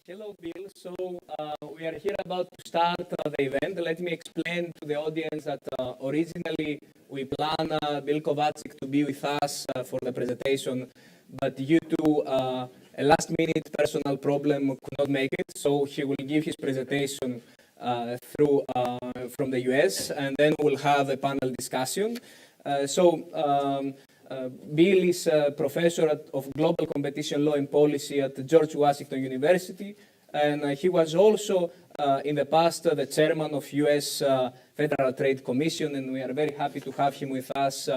Hello, Bill. So we are here about to start the event. Let me explain to the audience that originally we planned Bill Kovacic to be with us for the presentation, but due to a last-minute personal problem, could not make it. So he will give his presentation through from the US, and then we'll have a panel discussion. Bill is a professor of global competition law and policy at George Washington University, and he was also in the past the chairman of U.S. Federal Trade Commission, and we are very happy to have him with us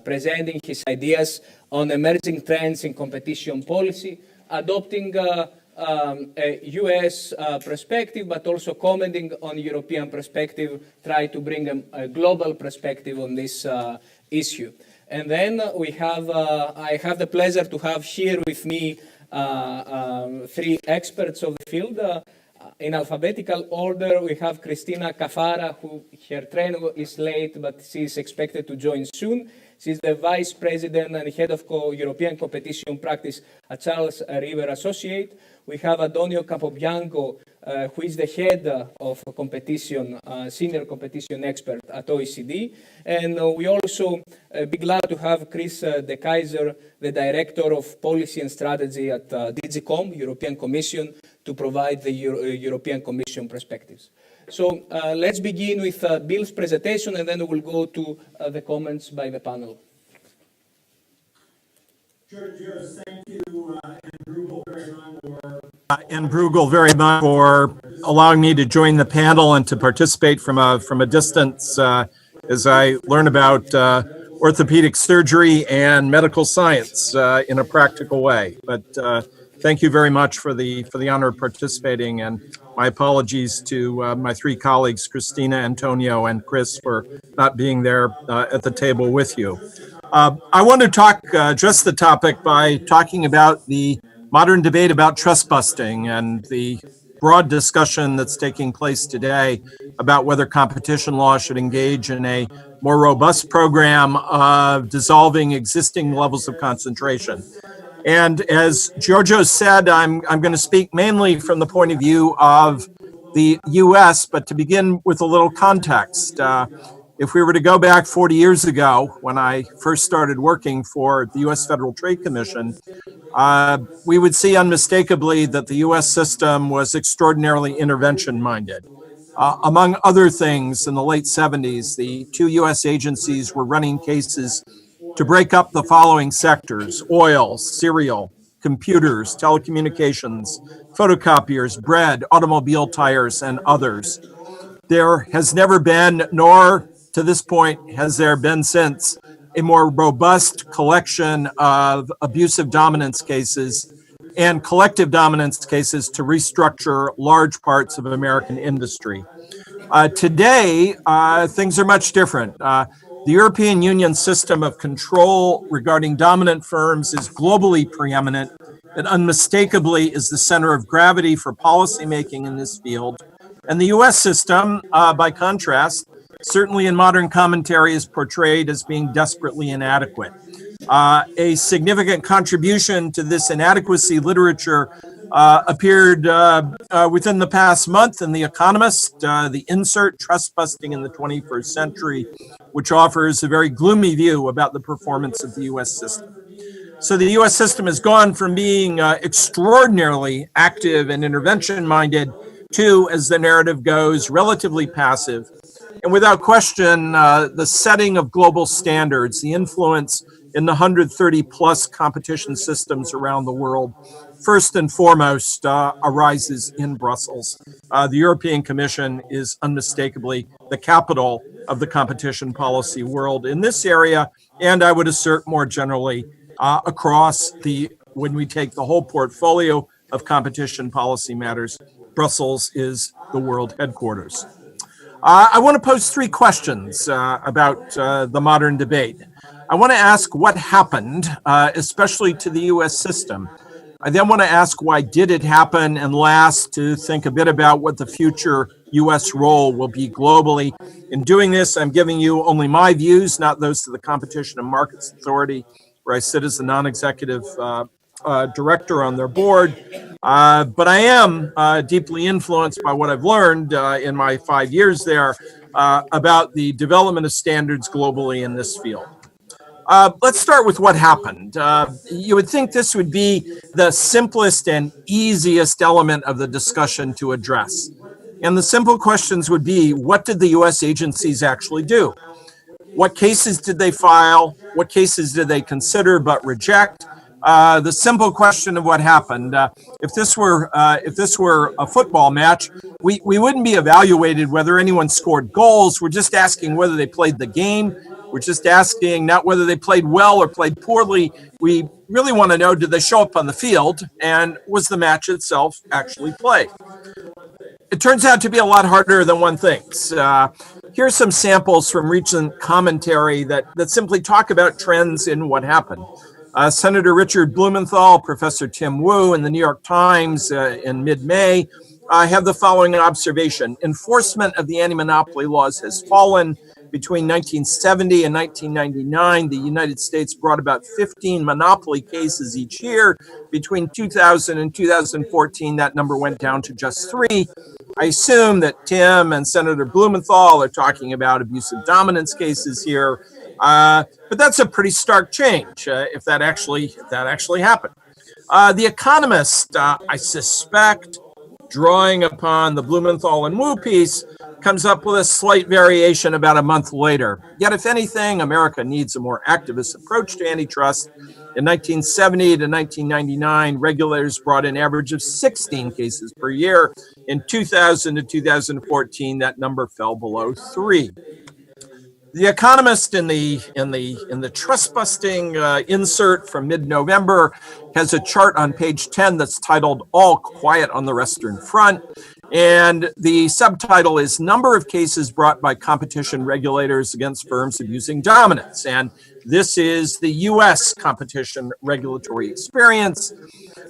presenting his ideas on emerging trends in competition policy, adopting a U.S. perspective, but also commenting on European perspective, try to bring a global perspective on this issue. And then we have, I have the pleasure to have here with me three experts of the field. In alphabetical order, we have Cristina Caffarra, who her train is late, but she is expected to join soon. She's the Vice President and Head of European Competition Practice at Charles River Associate. We have Antonio Capobianco, who is the Head of Competition, Senior Competition Expert at OECD. And we also be glad to have Kris Dekeyser, the Director of Policy and Strategy at DG European Commission, to provide the European Commission perspectives. So let's begin with Bill's presentation, and then we'll go to the comments by the panel. Georgios, thank you, and Bruegel very much for allowing me to join the panel and to participate from a distance as I learn about orthopedic surgery and medical science in a practical way. But thank you very much for the honor of participating, and my apologies to my three colleagues, Cristina, Antonio, and Kris, for not being there at the table with you. I want to address the topic by talking about the modern debate about trust busting and the broad discussion that's taking place today about whether competition law should engage in a more robust program of dissolving existing levels of concentration. And as Georgios said, I'm going to speak mainly from the point of view of the U.S., but to begin with a little context. If we were to go back 40 years ago, when I first started working for the U.S. Federal Trade Commission, we would see unmistakably that the U.S. system was extraordinarily intervention-minded. Among other things, in the late 70s, the two U.S. agencies were running cases to break up the following sectors: oil, cereal, computers, telecommunications, photocopiers, bread, automobile tires, and others. There has never been, nor to this point has there been since, a more robust collection of abusive dominance cases and collective dominance cases to restructure large parts of American industry. Today, things are much different. The European Union system of control regarding dominant firms is globally preeminent. It unmistakably is the center of gravity for policymaking in this field. And the U.S. system, by contrast, certainly in modern commentary, is portrayed as being desperately inadequate. A significant contribution to this inadequacy literature appeared within the past month in The Economist, the insert Trust Busting in the 21st Century, which offers a very gloomy view about the performance of the U.S. system. So the U.S. system has gone from being extraordinarily active and intervention-minded to, as the narrative goes, relatively passive. And without question, the setting of global standards, the influence in the 130 plus competition systems around the world, first and foremost arises in Brussels. The European Commission is unmistakably the capital of the competition policy world in this area, and I would assert more generally across when we take the whole portfolio of competition policy matters, Brussels is the world headquarters. I want to pose three questions about the modern debate. I want to ask what happened, especially to the U.S. system. I then want to ask why did it happen, and last, to think a bit about what the future U.S. role will be globally. In doing this, I'm giving you only my views, not those of the Competition and Markets Authority, where I sit as the non-executive director on their board. But I am deeply influenced by what I've learned in my 5 years there about the development of standards globally in this field. Let's start with what happened. You would think this would be the simplest and easiest element of the discussion to address. And the simple questions would be, what did the US agencies actually do? What cases did they file? What cases did they consider but reject? The simple question of what happened. If this were a football match, we wouldn't be evaluated whether anyone scored goals. We're just asking whether they played the game. We're just asking not whether they played well or played poorly. We really want to know, did they show up on the field, and was the match itself actually played? It turns out to be a lot harder than one thinks. Here's some samples from recent commentary that simply talk about trends in what happened. Senator Richard Blumenthal, Professor Tim Wu in the New York Times in mid-May have the following observation. Enforcement of the anti-monopoly laws has fallen. Between 1970 and 1999, the United States brought about 15 monopoly cases each year. Between 2000 and 2014, that number went down to just 3. I assume that Tim and Senator Blumenthal are talking about abusive dominance cases here, but that's a pretty stark change if that actually happened. The Economist, I suspect, drawing upon the Blumenthal and Wu piece, comes up with a slight variation about a month later. Yet, if anything, America needs a more activist approach to antitrust. In 1970 to 1999, regulators brought an average of 16 cases per year. In 2000 to 2014, that number fell below 3. The Economist in the trust busting insert from mid-November has a chart on page 10 that's titled "All Quiet on the Western Front," and the subtitle is "Number of Cases Brought by Competition Regulators Against Firms Abusing Dominance." And this is the U.S. competition regulatory experience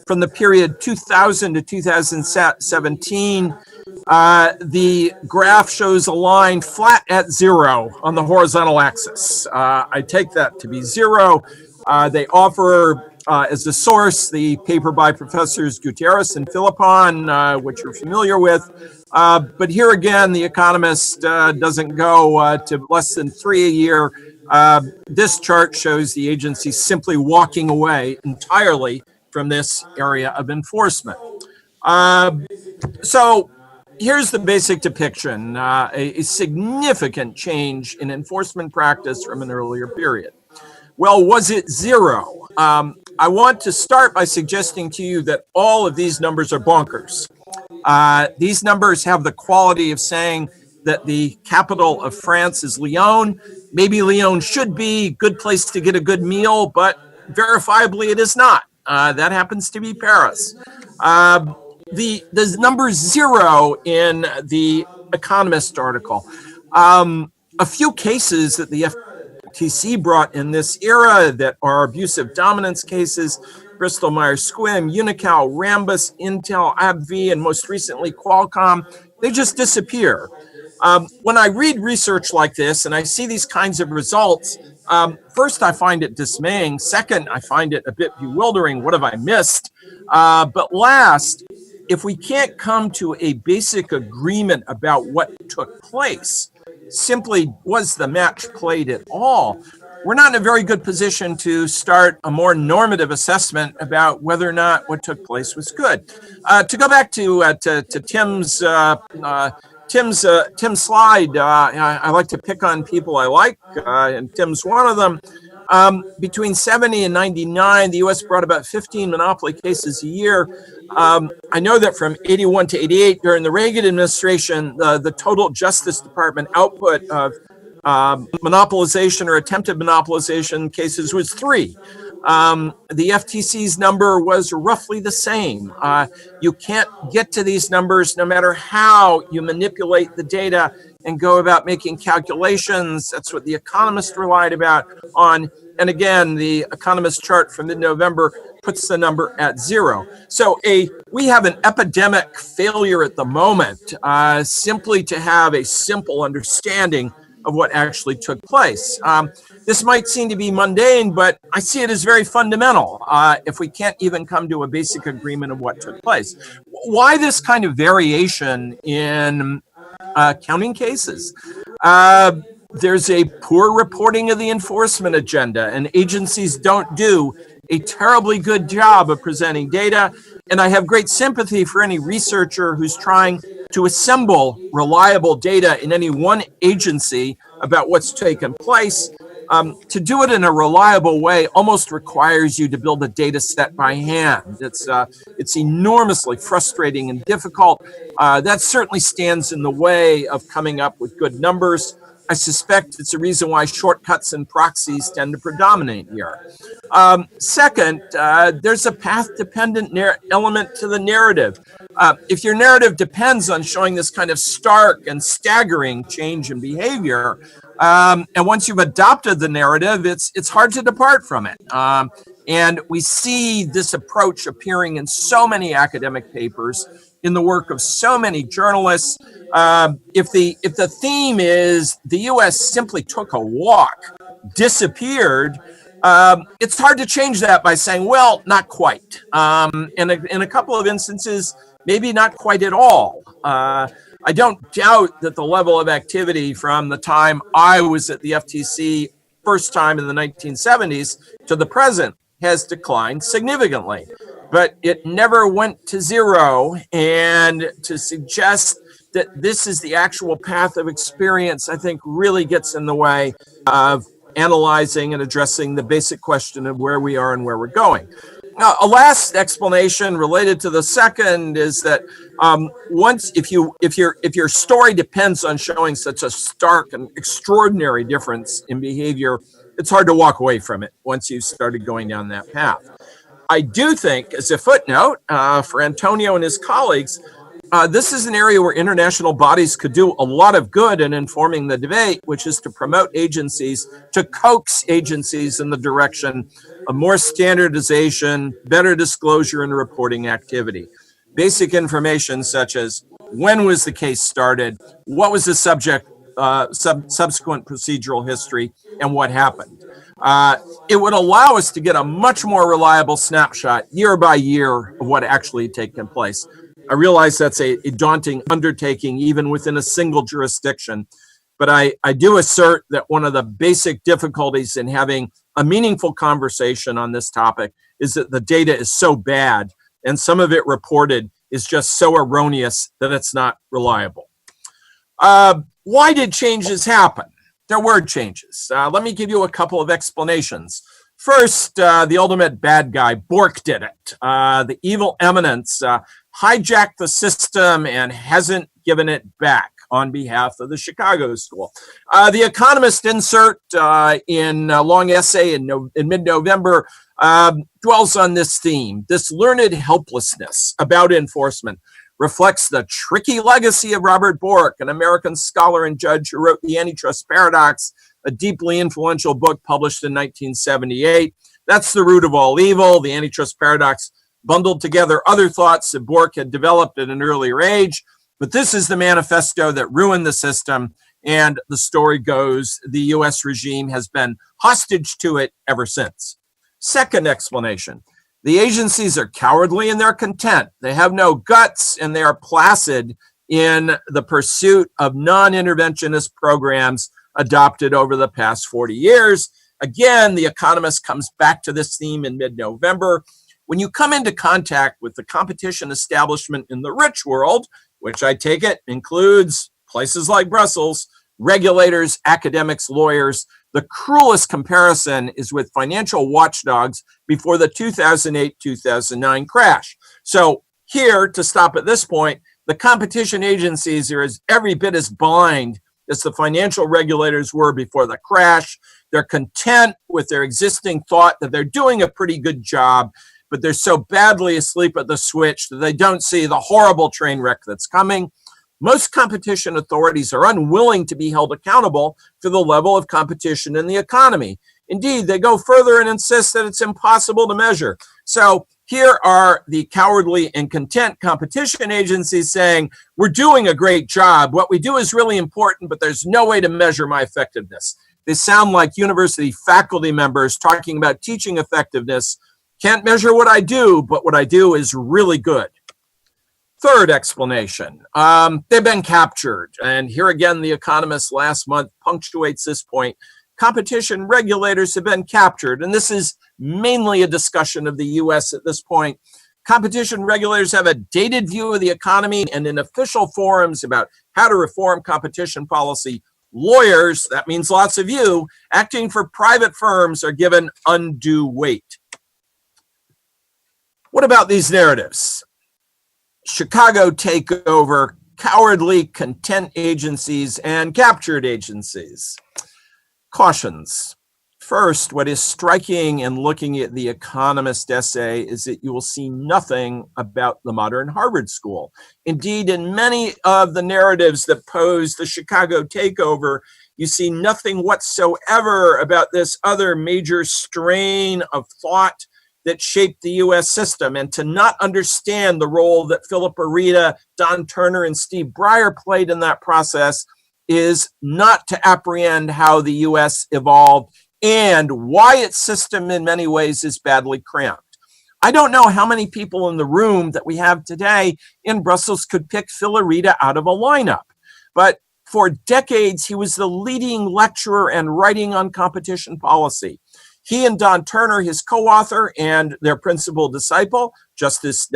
from the period 2000 to 2017. The graph shows a line flat at 0 on the horizontal axis. I take that to be 0. They offer as a source the paper by Professors Gutierrez and Philippon, which you're familiar with. But here again, the Economist doesn't go to less than 3 a year. This chart shows the agency simply walking away entirely from this area of enforcement. So here's the basic depiction, a significant change in enforcement practice from an earlier period. Well, was it 0? I want to start by suggesting to you that all of these numbers are bonkers. These numbers have the quality of saying that the capital of France is Lyon. Maybe Lyon should be a good place to get a good meal, but verifiably it is not. That happens to be Paris. The number 0 in the Economist article. A few cases that the FTC brought in this era that are abusive dominance cases: Bristol Myers Squibb, Unical, Rambus, Intel, AbbVie, and most recently Qualcomm. They just disappear. When I read research like this and I see these kinds of results, first, I find it dismaying. Second, I find it a bit bewildering. What have I missed? But last, if we can't come to a basic agreement about what took place, simply was the match played at all, we're not in a very good position to start a more normative assessment about whether or not what took place was good. To go back to Tim's slide, I like to pick on people I like, and Tim's one of them. Between 70 and 99, the U.S. brought about 15 monopoly cases a year. I know that from 81 to 88, during the Reagan administration, the total Justice Department output of monopolization or attempted monopolization cases was 3. The FTC's number was roughly the same. You can't get to these numbers no matter how you manipulate the data and go about making calculations. That's what The Economist relied on. And again, The Economist chart from mid-November puts the number at 0. So we have an epidemic failure at the moment, simply to have a simple understanding of what actually took place. This might seem to be mundane, but I see it as very fundamental if we can't even come to a basic agreement of what took place. Why this kind of variation in counting cases? There's a poor reporting of the enforcement agenda, and agencies don't do a terribly good job of presenting data. And I have great sympathy for any researcher who's trying to assemble reliable data in any one agency about what's taken place. To do it in a reliable way almost requires you to build a data set by hand. It's enormously frustrating and difficult. That certainly stands in the way of coming up with good numbers. I suspect it's a reason why shortcuts and proxies tend to predominate here. Second, there's a path-dependent element to the narrative. If your narrative depends on showing this kind of stark and staggering change in behavior, and once you've adopted the narrative, it's hard to depart from it. And we see this approach appearing in so many academic papers, in the work of so many journalists. If the theme is the U.S. simply took a walk, disappeared, it's hard to change that by saying, well, not quite. In a couple of instances, maybe not quite at all. I don't doubt that the level of activity from the time I was at the FTC first time in the 1970s to the present has declined significantly, but it never went to zero. And to suggest that this is the actual path of experience, I think really gets in the way of analyzing and addressing the basic question of where we are and where we're going. Now, a last explanation related to the second is that if your story depends on showing such a stark and extraordinary difference in behavior, it's hard to walk away from it once you've started going down that path. I do think, as a footnote for Antonio and his colleagues, this is an area where international bodies could do a lot of good in informing the debate, which is to promote agencies, to coax agencies in the direction of more standardization, better disclosure and reporting activity. Basic information such as when was the case started, what was the subject, subsequent procedural history, and what happened. It would allow us to get a much more reliable snapshot year by year of what actually taken place. I realize that's a daunting undertaking, even within a single jurisdiction, but I do assert that one of the basic difficulties in having a meaningful conversation on this topic is that the data is so bad, and some of it reported is just so erroneous that it's not reliable. Why did changes happen? There were changes. Let me give you a couple of explanations. First, the ultimate bad guy, Bork, did it. The evil eminence hijacked the system and hasn't given it back on behalf of the Chicago School. The Economist insert in a long essay in mid-November dwells on this theme. This learned helplessness about enforcement reflects the tricky legacy of Robert Bork, an American scholar and judge who wrote The Antitrust Paradox, a deeply influential book published in 1978. That's the root of all evil. The Antitrust Paradox bundled together other thoughts that Bork had developed at an earlier age, but this is the manifesto that ruined the system, and the story goes the U.S. regime has been hostage to it ever since. Second explanation, the agencies are cowardly in their content. They have no guts, and they are placid in the pursuit of non-interventionist programs adopted over the past 40 years. Again, The Economist comes back to this theme in mid-November. When you come into contact with the competition establishment in the rich world, which I take it includes places like Brussels, regulators, academics, lawyers, the cruelest comparison is with financial watchdogs before the 2008-2009 crash. So here, to stop at this point, the competition agencies are every bit as blind as the financial regulators were before the crash. They're content with their existing thought that they're doing a pretty good job, but they're so badly asleep at the switch that they don't see the horrible train wreck that's coming. Most competition authorities are unwilling to be held accountable for the level of competition in the economy. Indeed, they go further and insist that it's impossible to measure. So Here are the cowardly and content competition agencies saying, we're doing a great job. What we do is really important, but there's no way to measure my effectiveness. They sound like university faculty members talking about teaching effectiveness. Can't measure what I do, but what I do is really good. Third explanation, they've been captured. And here again, The Economist last month punctuates this point. Competition regulators have been captured. And this is mainly a discussion of the US at this point. Competition regulators have a dated view of the economy, and in official forums about how to reform competition policy, lawyers, that means lots of you, acting for private firms are given undue weight. What about these narratives? Chicago takeover, cowardly content agencies, and captured agencies. Cautions. First, what is striking in looking at the Economist essay is that you will see nothing about the modern Harvard School. Indeed, in many of the narratives that pose the Chicago takeover, you see nothing whatsoever about this other major strain of thought that shaped the US system. And to not understand the role that Philip Arita, Don Turner, and Steve Breyer played in that process is not to apprehend how the US evolved and why its system in many ways is badly cramped. I don't know how many people in the room that we have today in Brussels could pick Phil Arita out of a lineup, but for decades he was the leading lecturer and writing on competition policy. He and Don Turner, his co-author and their principal disciple, Justice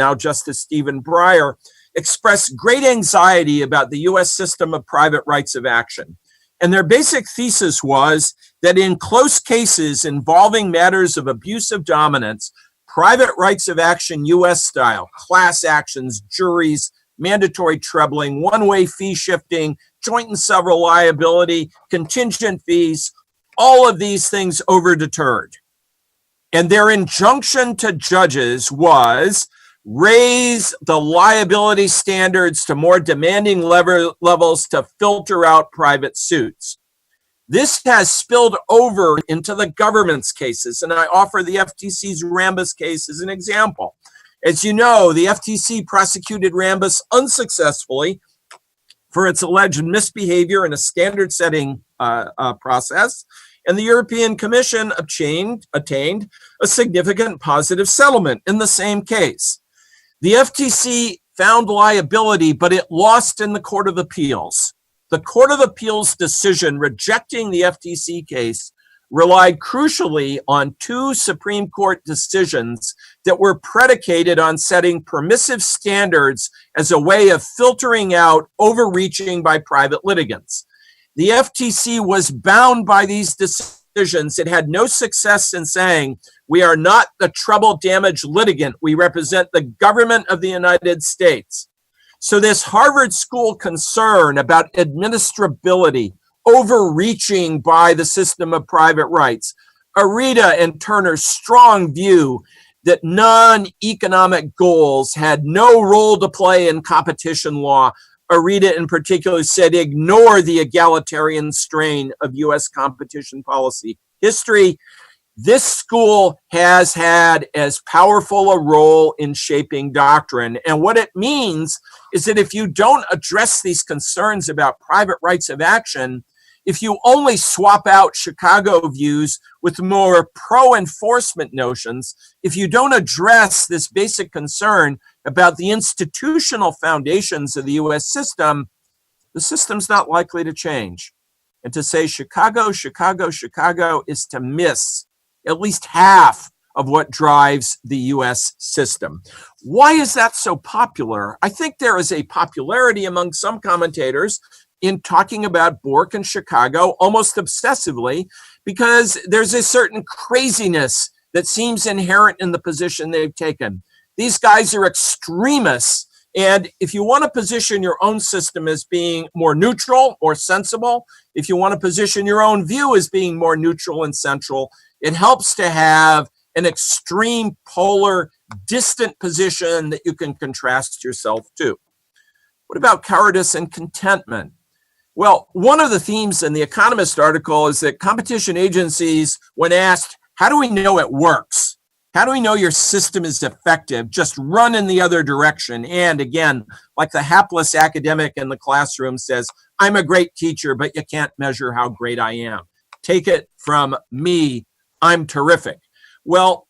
Stephen Breyer, expressed great anxiety about the US system of private rights of action. And their basic thesis was that in close cases involving matters of abuse of dominance, private rights of action US style, class actions, juries, mandatory trebling, one-way fee shifting, joint and several liability, contingent fees, all of these things over-deterred. And their injunction to judges was raise the liability standards to more demanding levels to filter out private suits. This has spilled over into the government's cases, and I offer the FTC's Rambus case as an example. As you know, the FTC prosecuted Rambus unsuccessfully for its alleged misbehavior in a standard-setting process, and the European Commission attained a significant positive settlement in the same case. The FTC found liability, but it lost in the Court of Appeals. The Court of Appeals decision rejecting the FTC case relied crucially on two Supreme Court decisions that were predicated on setting permissive standards as a way of filtering out overreaching by private litigants. The FTC was bound by these decisions. It had no success in saying, we are not the trouble damage litigant. We represent the government of the United States. So this Harvard School concern about administrability, overreaching by the system of private rights, Arita and Turner's strong view that non-economic goals had no role to play in competition law. Arita in particular said, ignore the egalitarian strain of US competition policy history. This school has had as powerful a role in shaping doctrine. And what it means is that if you don't address these concerns about private rights of action, if you only swap out Chicago views with more pro-enforcement notions, if you don't address this basic concern about the institutional foundations of the US system, the system's not likely to change. And to say Chicago, Chicago, Chicago is to miss at least half of what drives the US system. Why is that so popular? I think there is a popularity among some commentators in talking about Bork and Chicago almost obsessively, because there's a certain craziness that seems inherent in the position they've taken. These guys are extremists, and if you want to position your own system as being more neutral or sensible, if you want to position your own view as being more neutral and central, it helps to have an extreme, polar, distant position that you can contrast yourself to. What about cowardice and contentment? Well, one of the themes in the Economist article is that competition agencies, when asked, how do we know it works? How do we know your system is effective? Just run in the other direction. And again, like the hapless academic in the classroom says, I'm a great teacher, but you can't measure how great I am. Take it from me, I'm terrific. Well,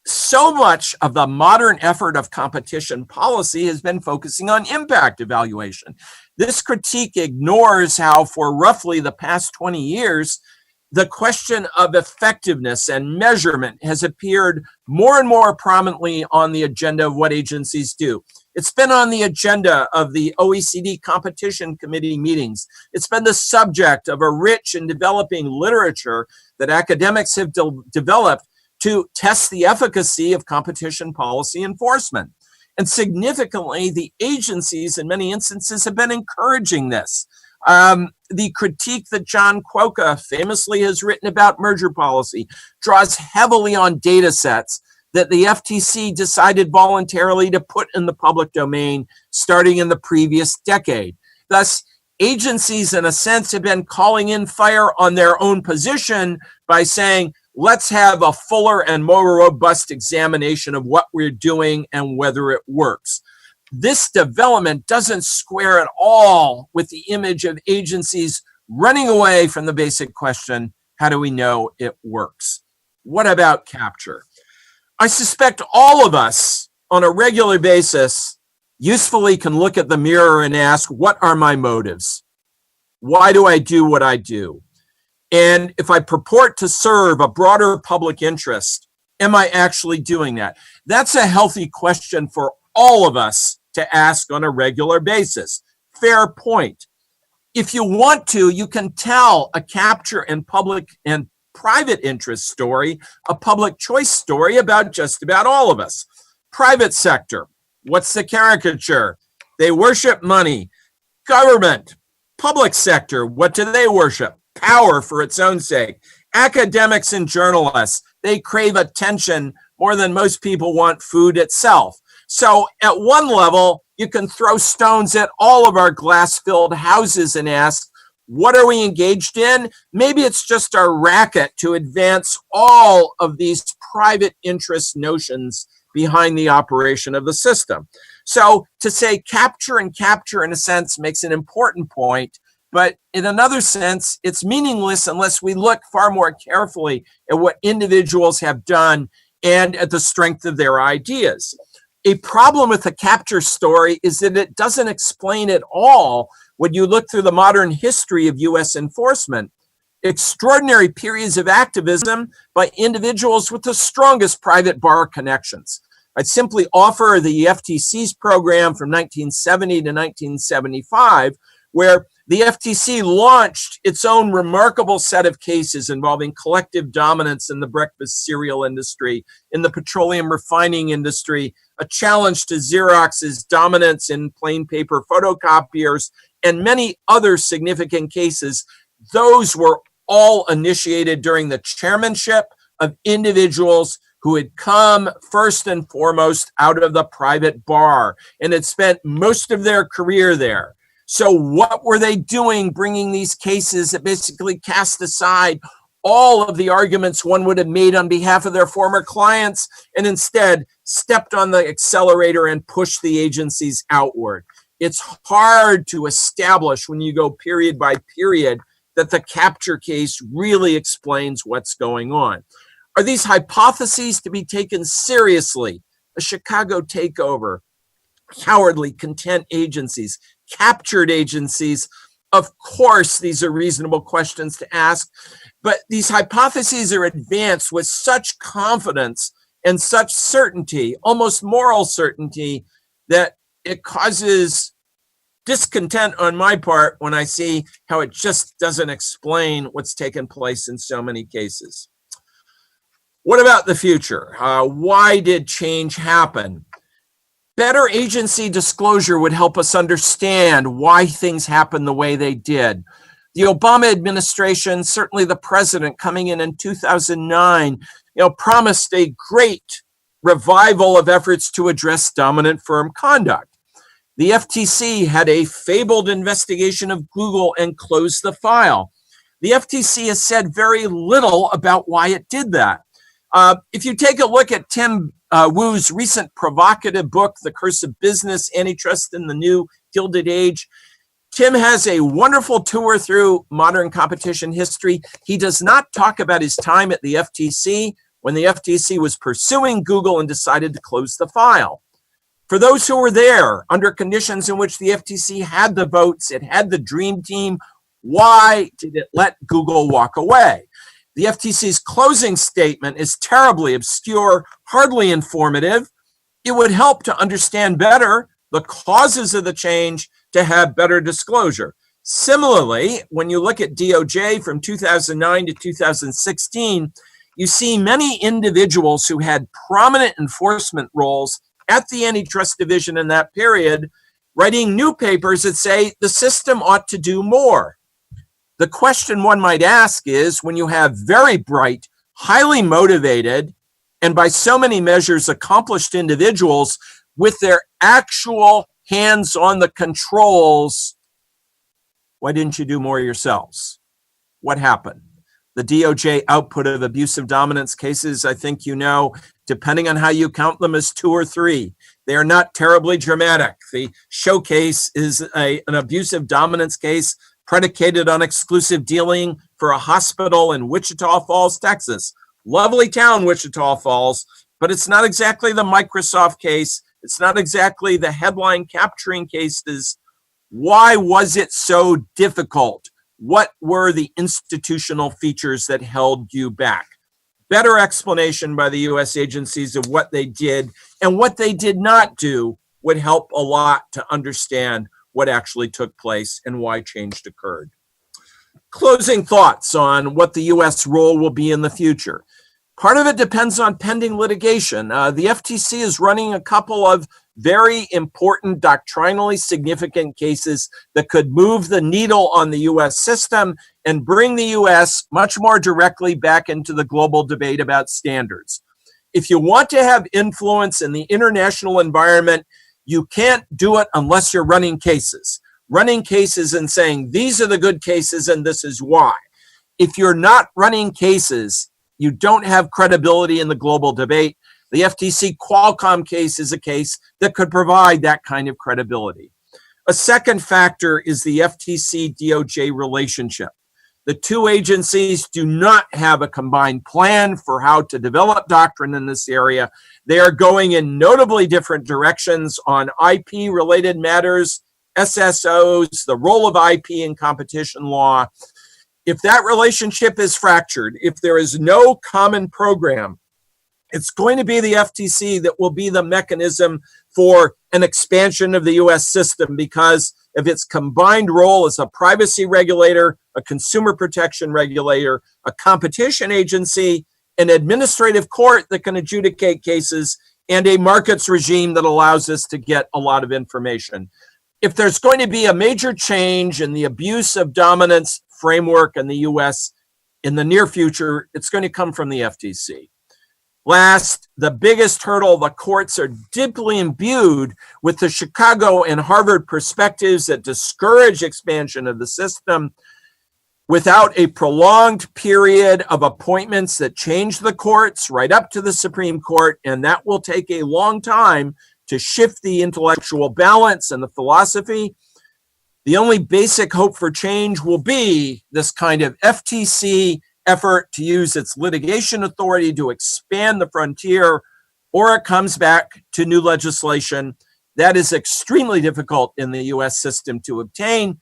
so much of the modern effort of competition policy has been focusing on impact evaluation. This critique ignores how for roughly the past 20 years, the question of effectiveness and measurement has appeared more and more prominently on the agenda of what agencies do. It's been on the agenda of the OECD Competition Committee meetings. It's been the subject of a rich and developing literature that academics have developed to test the efficacy of competition policy enforcement. And significantly, the agencies in many instances have been encouraging this. The critique that John Quokka famously has written about merger policy draws heavily on data sets that the FTC decided voluntarily to put in the public domain starting in the previous decade. Thus, agencies, in a sense, have been calling in fire on their own position by saying, let's have a fuller and more robust examination of what we're doing and whether it works. This development doesn't square at all with the image of agencies running away from the basic question, how do we know it works? What about capture? I suspect all of us on a regular basis usefully can look at the mirror and ask, what are my motives? Why do I do what I do? And if I purport to serve a broader public interest, am I actually doing that? That's a healthy question for all of us to ask on a regular basis. Fair point. If you want to, you can tell a capture and public and private interest story, a public choice story about just about all of us. Private sector, what's the caricature? They worship money. Government, public sector, what do they worship? Power for its own sake. Academics and journalists, they crave attention more than most people want food itself. So at one level, you can throw stones at all of our glass-filled houses and ask, what are we engaged in? Maybe it's just our racket to advance all of these private interest notions behind the operation of the system. So to say capture and capture, in a sense, makes an important point, but in another sense, it's meaningless unless we look far more carefully at what individuals have done and at the strength of their ideas. A problem with the capture story is that it doesn't explain at all, when you look through the modern history of U.S. enforcement, extraordinary periods of activism by individuals with the strongest private bar connections. I'd simply offer the FTC's program from 1970 to 1975, where the FTC launched its own remarkable set of cases involving collective dominance in the breakfast cereal industry, in the petroleum refining industry, a challenge to Xerox's dominance in plain paper photocopiers, and many other significant cases. Those were all initiated during the chairmanship of individuals who had come first and foremost out of the private bar and had spent most of their career there. So what were they doing bringing these cases that basically cast aside all of the arguments one would have made on behalf of their former clients and instead stepped on the accelerator and pushed the agencies outward? It's hard to establish when you go period by period that the capture case really explains what's going on. Are these hypotheses to be taken seriously? A Chicago takeover, cowardly content agencies, captured agencies. Of course, these are reasonable questions to ask, but these hypotheses are advanced with such confidence and such certainty, almost moral certainty, that it causes discontent on my part when I see how it just doesn't explain what's taken place in so many cases. What about the future? Why did change happen? Better agency disclosure would help us understand why things happened the way they did. The Obama administration, certainly the president coming in 2009, promised a great revival of efforts to address dominant firm conduct. The FTC had a fabled investigation of Google and closed the file. The FTC has said very little about why it did that. If you take a look at Tim Wu's recent provocative book, The Curse of Business, Antitrust in the New Gilded Age, Tim has a wonderful tour through modern competition history. He does not talk about his time at the FTC when the FTC was pursuing Google and decided to close the file. For those who were there, under conditions in which the FTC had the votes, it had the dream team, why did it let Google walk away? The FTC's closing statement is terribly obscure, hardly informative. It would help to understand better the causes of the change to have better disclosure. Similarly, when you look at DOJ from 2009 to 2016, you see many individuals who had prominent enforcement roles at the antitrust division in that period, writing new papers that say the system ought to do more. The question one might ask is, when you have very bright, highly motivated, and by so many measures accomplished individuals with their actual hands on the controls, why didn't you do more yourselves? What happened? The DOJ output of abusive dominance cases, I think you know, depending on how you count them, is 2 or 3. They are not terribly dramatic. The showcase is an abusive dominance case predicated on exclusive dealing for a hospital in Wichita Falls, Texas. Lovely town, Wichita Falls, but it's not exactly the Microsoft case. It's not exactly the headline capturing cases. Why was it so difficult? What were the institutional features that held you back? Better explanation by the U.S. agencies of what they did and what they did not do would help a lot to understand what actually took place and why change occurred. Closing thoughts on what the U.S. role will be in the future. Part of it depends on pending litigation. The FTC is running a couple of very important, doctrinally significant cases that could move the needle on the U.S. system and bring the U.S. much more directly back into the global debate about standards. If you want to have influence in the international environment, you can't do it unless you're running cases. Running cases and saying, these are the good cases and this is why. If you're not running cases, you don't have credibility in the global debate. The FTC Qualcomm case is a case that could provide that kind of credibility. A second factor is the FTC-DOJ relationship. The two agencies do not have a combined plan for how to develop doctrine in this area. They are going in notably different directions on IP-related matters, SSOs, the role of IP in competition law. If that relationship is fractured, if there is no common program, it's going to be the FTC that will be the mechanism for an expansion of the U.S. system because of its combined role as a privacy regulator, a consumer protection regulator, a competition agency, an administrative court that can adjudicate cases, and a markets regime that allows us to get a lot of information. If there's going to be a major change in the abuse of dominance framework in the U.S. in the near future, it's going to come from the FTC. Last, the biggest hurdle, the courts are deeply imbued with the Chicago and Harvard perspectives that discourage expansion of the system without a prolonged period of appointments that change the courts right up to the Supreme Court, and that will take a long time to shift the intellectual balance and the philosophy. The only basic hope for change will be this kind of FTC effort to use its litigation authority to expand the frontier, or it comes back to new legislation that is extremely difficult in the U.S. system to obtain,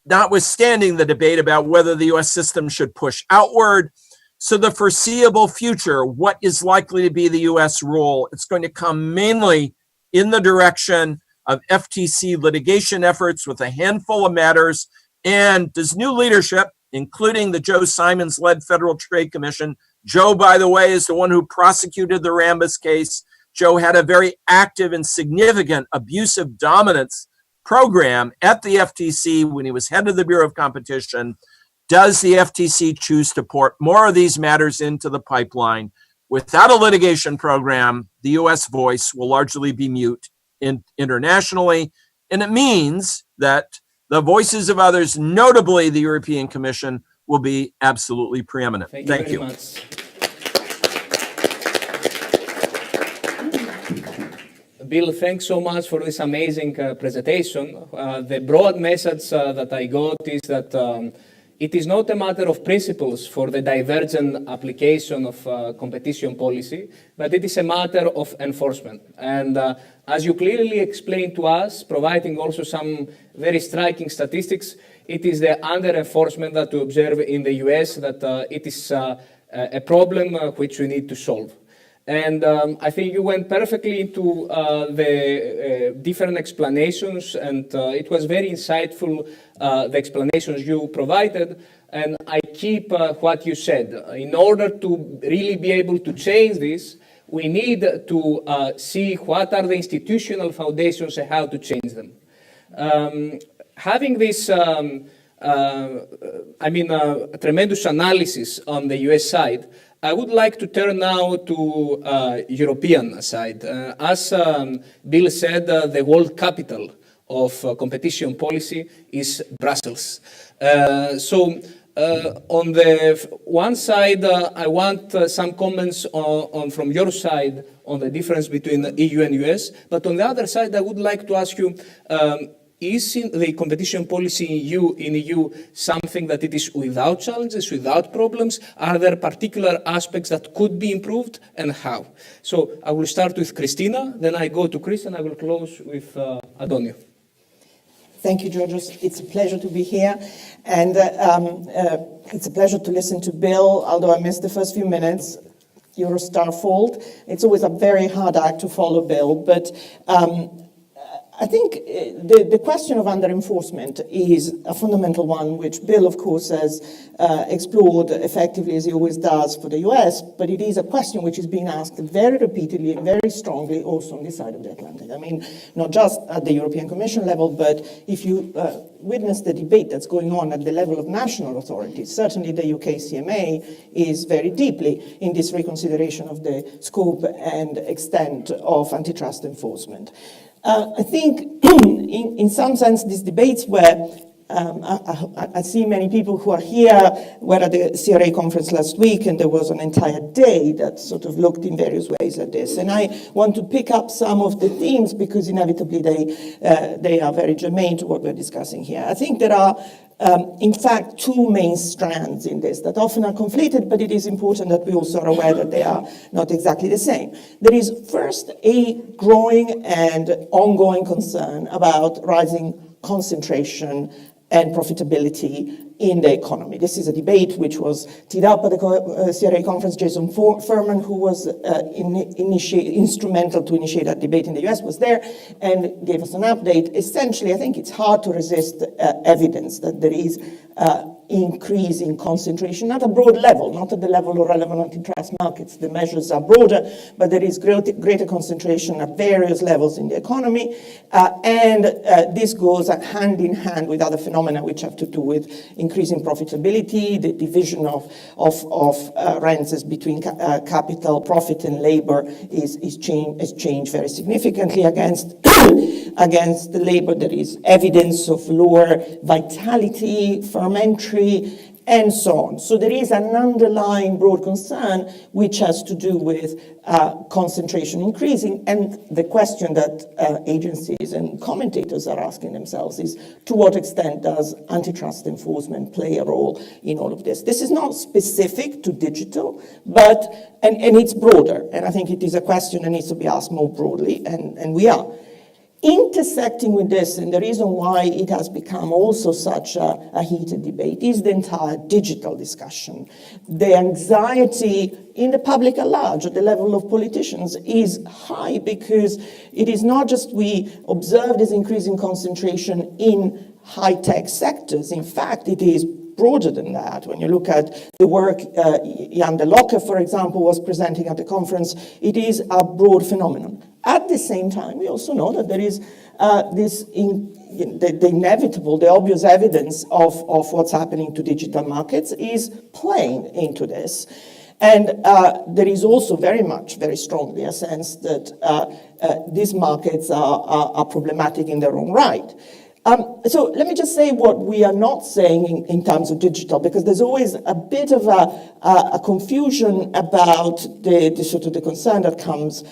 notwithstanding the debate about whether the U.S. system should push outward. So the foreseeable future, what is likely to be the U.S. role, it's going to come mainly in the direction of FTC litigation efforts with a handful of matters. And does new leadership, including the Joe Simons-led Federal Trade Commission. Joe, by the way, is the one who prosecuted the Rambus case. Joe had a very active and significant abusive dominance program at the FTC when he was head of the Bureau of Competition. Does the FTC choose to port more of these matters into the pipeline? Without a litigation program, the U.S. voice will largely be mute internationally, and it means that the voices of others, notably the European Commission, will be absolutely preeminent. Thank you. Very much. Bill, thanks so much for this amazing presentation. The broad message that I got is that it is not a matter of principles for the divergent application of competition policy, but it is a matter of enforcement. And as you clearly explained to us, providing also some very striking statistics, it is the under-enforcement that we observe in the US that it is a problem which we need to solve. And I think you went perfectly into the different explanations, and it was very insightful, the explanations you provided. And I keep what you said. In order to really be able to change this, we need to see what are the institutional foundations and how to change them. Having this, tremendous analysis on the US side, I would like to turn now to European side. As Bill said, the world capital of competition policy is Brussels. On the one side, I want some comments from your side on the difference between the EU and US. But on the other side, I would like to ask you, is the competition policy in EU something that it is without challenges, without problems? Are there particular aspects that could be improved, and how? So I will start with Cristina, then I go to Kris, and I will close with Adonio. Thank you, Georgios. It's a pleasure to be here. And it's a pleasure to listen to Bill, although I missed the first few minutes. Eurostar fault. It's always a very hard act to follow, Bill. But I think the question of under-enforcement is a fundamental one, which Bill, of course, has explored effectively, as he always does for the US, but it is a question which is being asked very repeatedly and very strongly also on this side of the Atlantic. I mean, not just at the European Commission level, but if you witness the debate that's going on at the level of national authorities, certainly the UK CMA is very deeply in this reconsideration of the scope and extent of antitrust enforcement. I think, in some sense, these debates were, I see many people who are here, were at the CRA conference last week, and there was an entire day that sort of looked in various ways at this. And I want to pick up some of the themes because inevitably they are very germane to what we're discussing here. I think there are, in fact, two main strands in this that often are conflated, but it is important that we also are aware that they are not exactly the same. There is first a growing and ongoing concern about rising concentration and profitability in the economy. This is a debate which was teed up at the CRA conference. Jason Furman, who was instrumental to initiate that debate in the US, was there and gave us an update. Essentially, I think it's hard to resist evidence that there is increase in concentration at a broad level, not at the level of relevant antitrust markets. The measures are broader, but there is greater concentration at various levels in the economy. And this goes hand in hand with other phenomena which have to do with increasing profitability, the division of rents between capital, profit, and labor has changed very significantly against against the labor. There is evidence of lower vitality, firm entry, and so on. So there is an underlying broad concern which has to do with concentration increasing. And the question that agencies and commentators are asking themselves is, to what extent does antitrust enforcement play a role in all of this? This is not specific to digital, but, and it's broader. And I think it is a question that needs to be asked more broadly, and we are. Intersecting with this, and the reason why it has become also such a heated debate, is the entire digital discussion. The anxiety in the public at large, at the level of politicians, is high because it is not just we observe this increasing concentration in high-tech sectors. In fact, it is broader than that. When you look at the work Jan de Locke, for example, was presenting at the conference, it is a broad phenomenon. At the same time, we also know that there is the inevitable, the obvious evidence of what's happening to digital markets is playing into this. And there is also very strongly a sense that these markets are problematic in their own right. So let me just say what we are not saying in terms of digital, because there's always a bit of a confusion about the sort of the concern that comes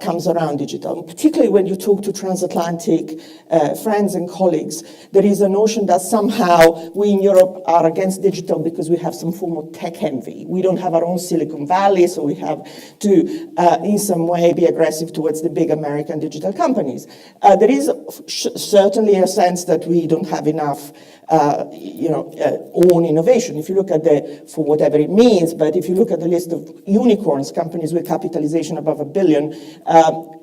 comes around digital. Particularly when you talk to transatlantic friends and colleagues, there is a notion that somehow we in Europe are against digital because we have some form of tech envy. We don't have our own Silicon Valley, so we have to, in some way, be aggressive towards the big American digital companies. There is certainly a sense that we don't have enough own innovation. If you look at for whatever it means, but if you look at the list of unicorns, companies with capitalization above $1 billion,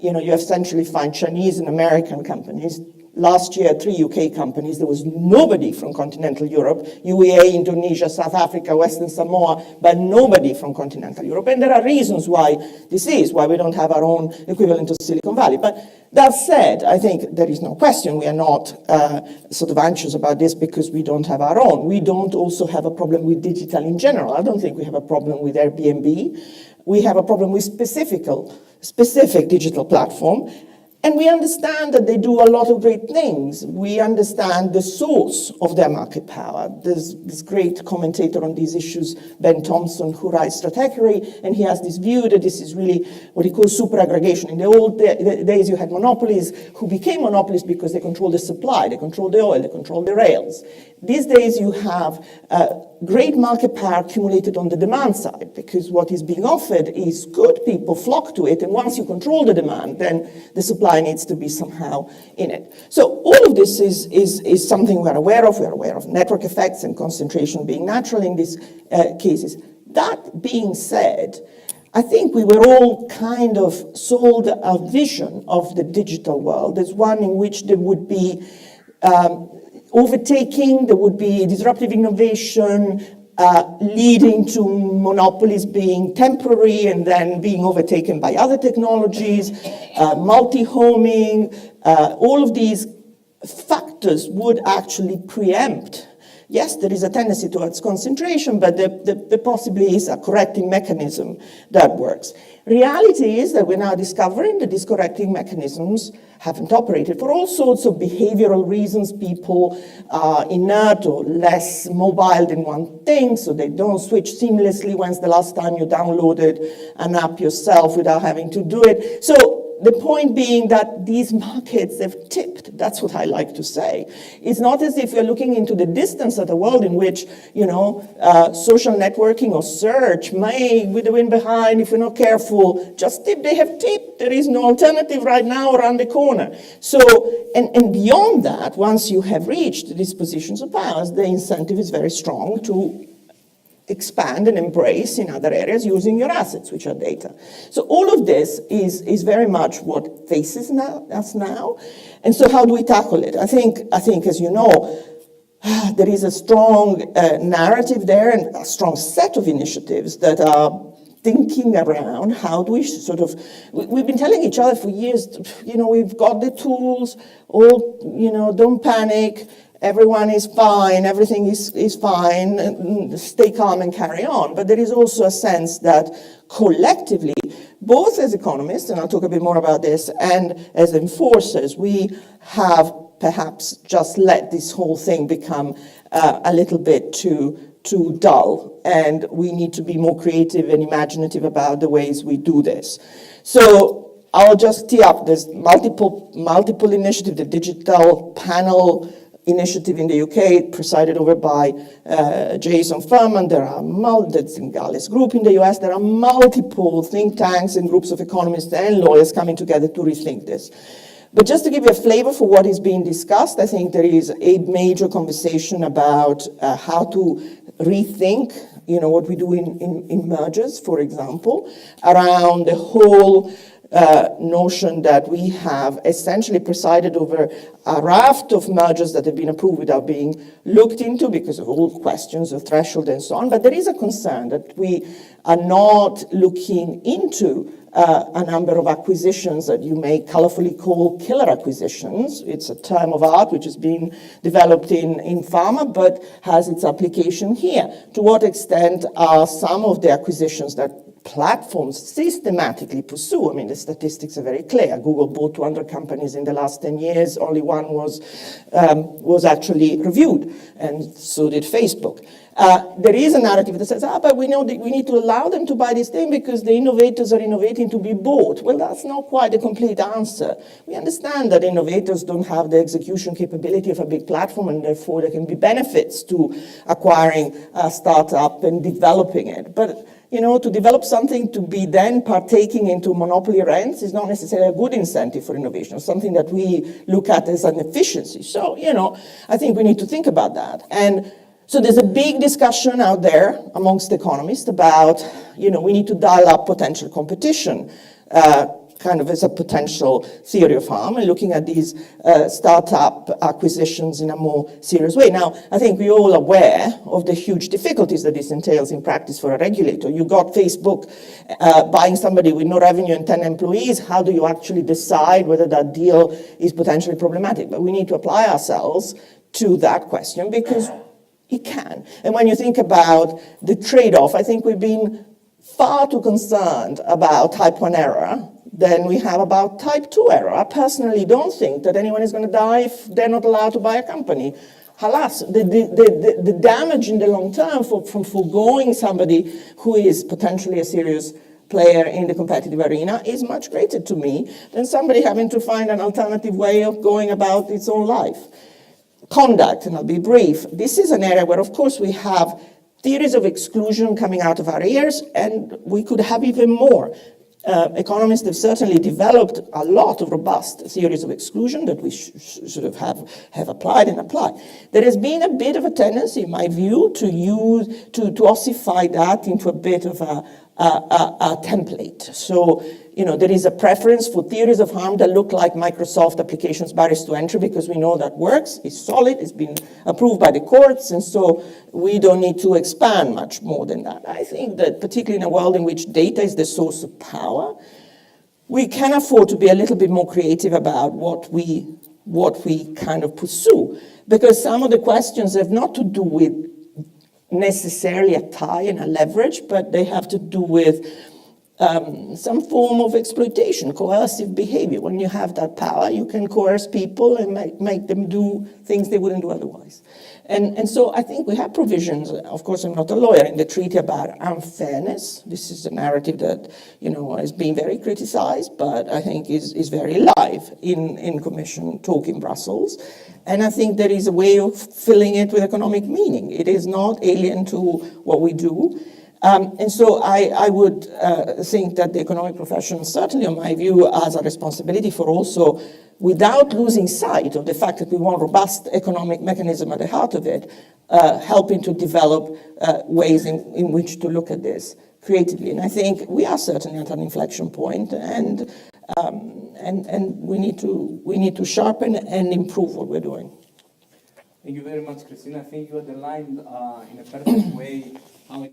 you essentially find Chinese and American companies. Last year, 3 UK companies, there was nobody from continental Europe, UEA, Indonesia, South Africa, Western Samoa, but nobody from continental Europe. And there are reasons why this is, why we don't have our own equivalent of Silicon Valley. But that said, I think there is no question we are not sort of anxious about this because we don't have our own. We don't also have a problem with digital in general. I don't think we have a problem with Airbnb. We have a problem with specific digital platform. And we understand that they do a lot of great things. We understand the source of their market power. There's this great commentator on these issues, Ben Thompson, who writes Stratechery, and he has this view that this is really what he calls super aggregation. In the old days, you had monopolies who became monopolies because they controlled the supply, they controlled the oil, they controlled the rails. These days, you have great market power accumulated on the demand side, because what is being offered is good, people flock to it, and once you control the demand, then the supply needs to be somehow in it. So all of this is something we're aware of. We're aware of network effects and concentration being natural in these cases. That being said, I think we were all kind of sold a vision of the digital world as one in which there would be overtaking, there would be disruptive innovation, leading to monopolies being temporary and then being overtaken by other technologies, multi-homing, all of these factors would actually preempt. Yes, there is a tendency towards concentration, but there possibly is a correcting mechanism that works. Reality is that we're now discovering that these correcting mechanisms haven't operated for all sorts of behavioral reasons. People are inert or less mobile than one thing, so they don't switch seamlessly. When's the last time you downloaded an app yourself without having to do it? So the point being that these markets have tipped. That's what I like to say. It's not as if we're looking into the distance at a world in which, social networking or search may, with the wind behind, if we're not careful, just tip. They have tipped. There is no alternative right now around the corner. So, and beyond that, once you have reached these positions of power, the incentive is very strong to expand and embrace in other areas using your assets, which are data. So all of this is very much what faces us now. And so how do we tackle it? I think, as you know, there is a strong narrative there and a strong set of initiatives that are thinking around how do we we've been telling each other for years, we've got the tools, don't panic, everyone is fine, everything is fine, stay calm and carry on. But there is also a sense that collectively, both as economists, and I'll talk a bit more about this, and as enforcers, we have perhaps just let this whole thing become a little bit too dull, and we need to be more creative and imaginative about the ways we do this. So I'll just tee up, there's multiple initiatives, the digital panel initiative in the UK, presided over by Jason Furman. There are the Zingales group in the US. There are multiple think tanks and groups of economists and lawyers coming together to rethink this. But just to give you a flavor for what is being discussed, I think there is a major conversation about how to rethink, what we do in mergers, for example, around the whole notion that we have essentially presided over a raft of mergers that have been approved without being looked into because of all questions of threshold and so on. But there is a concern that we are not looking into a number of acquisitions that you may colorfully call killer acquisitions. It's a term of art which is being developed in pharma, but has its application here. To what extent are some of the acquisitions that platforms systematically pursue. I mean, the statistics are very clear. Google bought 200 companies in the last 10 years. Only one was actually reviewed, and so did Facebook. There is a narrative that says, but we know that we need to allow them to buy this thing because the innovators are innovating to be bought. Well, that's not quite the complete answer. We understand that innovators don't have the execution capability of a big platform, and therefore there can be benefits to acquiring a startup and developing it. But to develop something to be then partaking into monopoly rents is not necessarily a good incentive for innovation, something that we look at as an efficiency. So, I think we need to think about that. And so there's a big discussion out there amongst economists about, we need to dial up potential competition, kind of as a potential theory of harm, and looking at these startup acquisitions in a more serious way. Now, I think we're all aware of the huge difficulties that this entails in practice for a regulator. You got Facebook buying somebody with no revenue and 10 employees. How do you actually decide whether that deal is potentially problematic? But we need to apply ourselves to that question because it can. And when you think about the trade-off, I think we've been far too concerned about type 1 error than we have about type 2 error. I personally don't think that anyone is going to die if they're not allowed to buy a company. Alas, the damage in the long term from foregoing somebody who is potentially a serious player in the competitive arena is much greater to me than somebody having to find an alternative way of going about its own life. Conduct, and I'll be brief. This is an area where, of course, we have theories of exclusion coming out of our ears, and we could have even more. Economists have certainly developed a lot of robust theories of exclusion that we sort of have applied and applied. There has been a bit of a tendency, in my view, to ossify that into a bit of a template. So, there is a preference for theories of harm that look like Microsoft applications barriers to entry because we know that works, it's solid, it's been approved by the courts, and so we don't need to expand much more than that. I think that particularly in a world in which data is the source of power, we can afford to be a little bit more creative about what we kind of pursue, because some of the questions have not to do with necessarily a tie and a leverage, but they have to do with some form of exploitation, coercive behavior. When you have that power, you can coerce people and make them do things they wouldn't do otherwise. And so I think we have provisions, of course I'm not a lawyer, in the treaty about unfairness. This is a narrative that, is being very criticized, but I think is very live in Commission talk in Brussels. And I think there is a way of filling it with economic meaning. It is not alien to what we do. And so I would think that the economic profession, certainly in my view, has a responsibility for also, without losing sight of the fact that we want robust economic mechanism at the heart of it, helping to develop ways in which to look at this creatively. And I think we are certainly at an inflection point, and we need to sharpen and improve what we're doing. Thank you very much, Cristina. I think you underlined in a perfect way how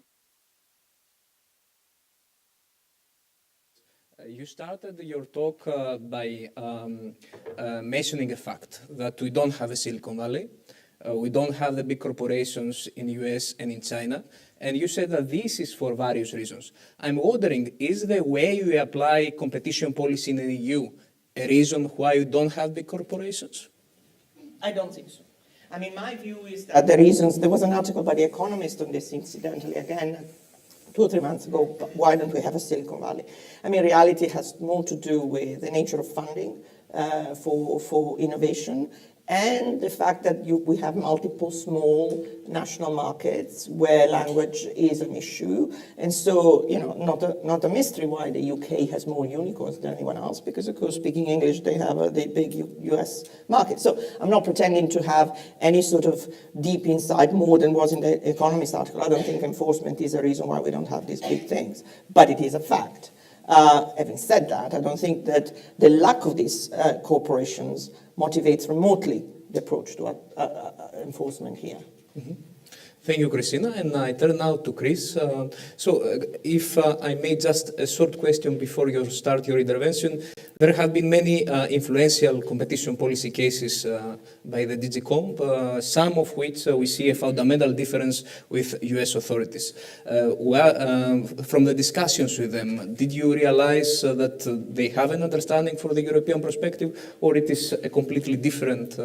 you started your talk by mentioning a fact that we don't have a Silicon Valley. We don't have the big corporations in the US and in China. And you said that this is for various reasons. I'm wondering, is the way we apply competition policy in the EU a reason why you don't have big corporations? I don't think so. I mean, my view is that the reasons, there was an article by The Economist on this incidentally, again, 2 or 3 months ago, why don't we have a Silicon Valley? I mean, reality has more to do with the nature of funding for innovation, and the fact that we have multiple small national markets where language is an issue. And so, not a mystery why the UK has more unicorns than anyone else, because of course, speaking English, they have the big US market. So I'm not pretending to have any sort of deep insight more than was in the Economist article. I don't think enforcement is a reason why we don't have these big things, but it is a fact. Having said that, I don't think that the lack of these corporations motivates remotely the approach to enforcement here. Mm-hmm. Thank you, Cristina. And I turn now to Kris. If I may just a short question before you start your intervention. There have been many influential competition policy cases by the DG Comp, some of which we see a fundamental difference with US authorities. From the discussions with them, did you realize that they have an understanding for the European perspective, or it is a completely different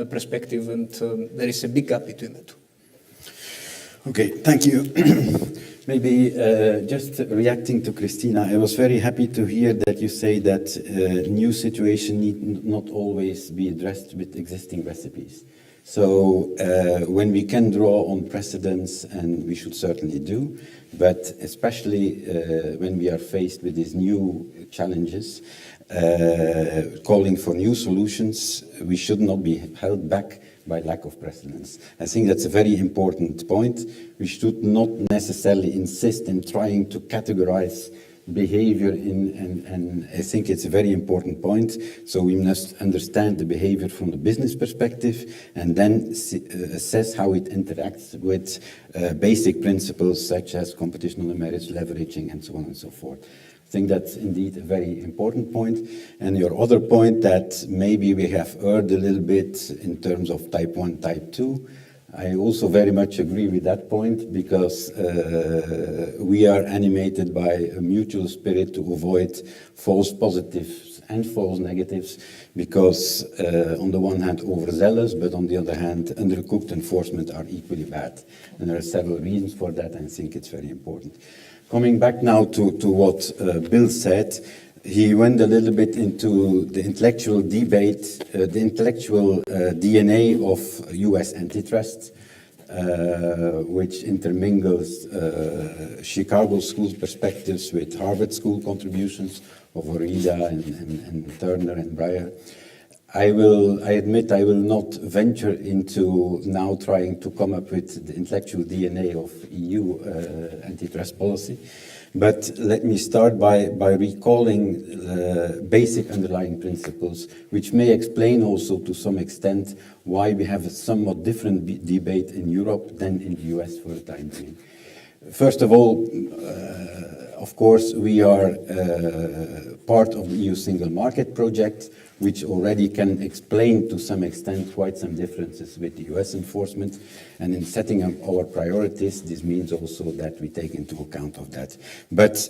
perspective and there is a big gap between the two? Okay, thank you. Maybe just reacting to Cristina, I was very happy to hear that you say that new situation need not always be addressed with existing recipes. So when we can draw on precedents, and we should certainly do, but especially when we are faced with these new challenges, calling for new solutions, we should not be held back by lack of precedence. I think that's a very important point. We should not necessarily insist in trying to categorize behavior and I think it's a very important point. So we must understand the behavior from the business perspective and then assess how it interacts with basic principles such as competition on the merits, leveraging, and so on and so forth. I think that's indeed a very important point. And your other point that maybe we have erred a little bit in terms of type 1, type 2, I also very much agree with that point because we are animated by a mutual spirit to avoid false positives and false negatives because on the one hand overzealous, but on the other hand undercooked enforcement are equally bad. And there are several reasons for that, and I think it's very important. Coming back now to what Bill said, he went a little bit into the intellectual debate, the intellectual DNA of US antitrust, which intermingles Chicago school perspectives with Harvard school contributions of Orida and Turner and Breyer. I admit I will not venture into now trying to come up with the intellectual DNA of EU antitrust policy. But let me start by recalling basic underlying principles, which may explain also to some extent why we have a somewhat different debate in Europe than in the US for the time being. First of all, of course, we are part of the EU single market project, which already can explain to some extent quite some differences with the US enforcement. And in setting up our priorities, this means also that we take into account of that. But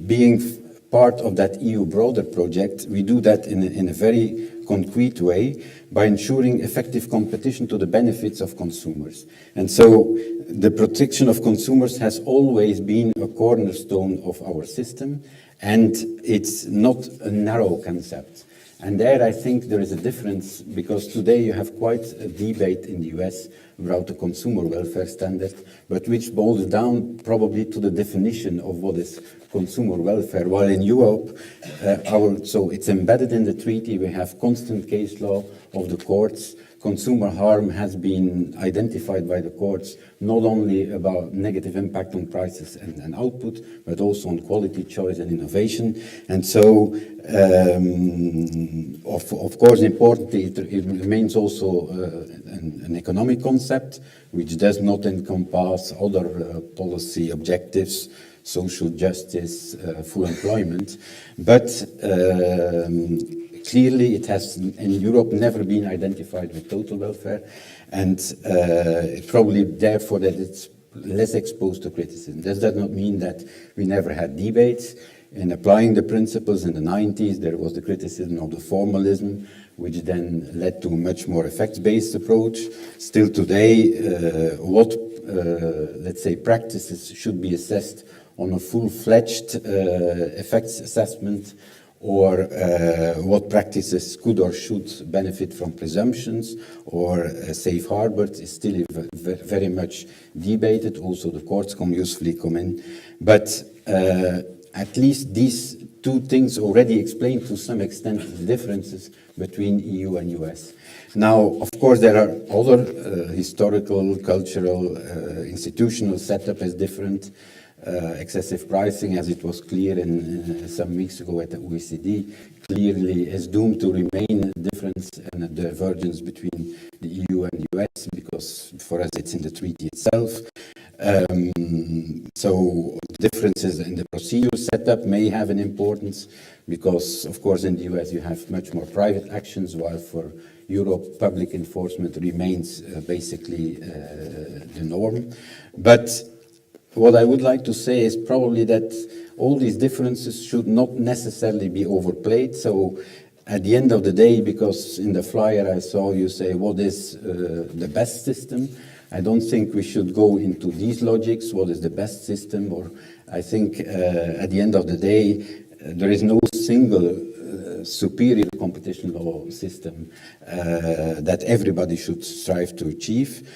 being part of that EU broader project, we do that in a very concrete way by ensuring effective competition to the benefits of consumers. And so the protection of consumers has always been a cornerstone of our system, and it's not a narrow concept. And there I think there is a difference because today you have quite a debate in the US about the consumer welfare standard, but which boils down probably to the definition of what is consumer welfare. While in Europe, so it's embedded in the treaty, we have constant case law of the courts. Consumer harm has been identified by the courts, not only about negative impact on prices and output, but also on quality, choice, and innovation. And so, of course, importantly, it remains also an economic concept, which does not encompass other policy objectives, social justice, full employment. But clearly, it has in Europe never been identified with total welfare, and probably therefore that it's less exposed to criticism. Does that not mean that we never had debates? In applying the principles in the 90s, there was the criticism of the formalism, which then led to a much more effects-based approach. Still today, what, let's say, practices should be assessed on a full-fledged effects assessment, or what practices could or should benefit from presumptions or safe harbors is still very much debated. Also, the courts can usefully come in. But at least these two things already explain to some extent the differences between EU and US. Now, of course, there are other historical, cultural, institutional setup is different. Excessive pricing, as it was clear in some weeks ago at the OECD, clearly is doomed to remain a difference and a divergence between the EU and the US, because for us it's in the treaty itself. So differences in the procedure setup may have an importance because, of course, in the US you have much more private actions, while for Europe public enforcement remains basically the norm. But what I would like to say is probably that all these differences should not necessarily be overplayed. So at the end of the day, because in the flyer I saw you say what is the best system, I don't think we should go into these logics, what is the best system, or I think at the end of the day, there is no single superior competition law system that everybody should strive to achieve.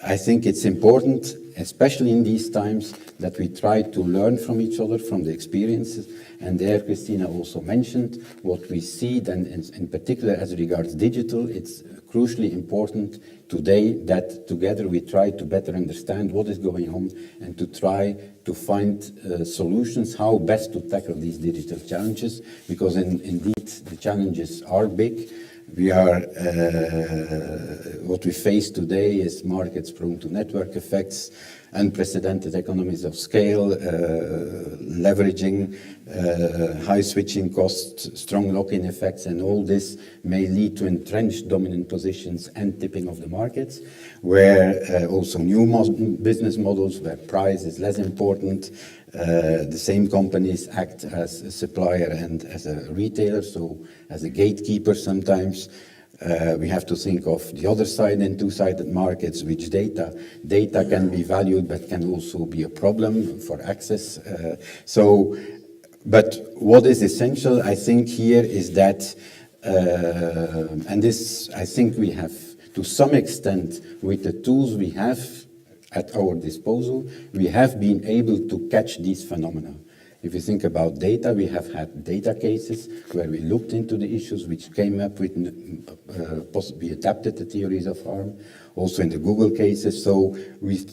I think it's important, especially in these times, that we try to learn from each other, from the experiences. And there, Cristina also mentioned what we see, then in particular as regards digital, it's crucially important today that together we try to better understand what is going on and to try to find solutions, how best to tackle these digital challenges, because indeed the challenges are big. We are, what we face today is markets prone to network effects, unprecedented economies of scale, leveraging, high switching costs, strong lock-in effects, and all this may lead to entrenched dominant positions and tipping of the markets, where also new business models, where price is less important. The same companies act as a supplier and as a retailer, so as a gatekeeper sometimes. We have to think of the other side in two-sided markets, which data can be valued, but can also be a problem for access. But what is essential, I think, here is that, and this, I think we have, to some extent, with the tools we have at our disposal, we have been able to catch these phenomena. If you think about data, we have had data cases where we looked into the issues which came up with, possibly adapted the theories of harm, also in the Google cases. So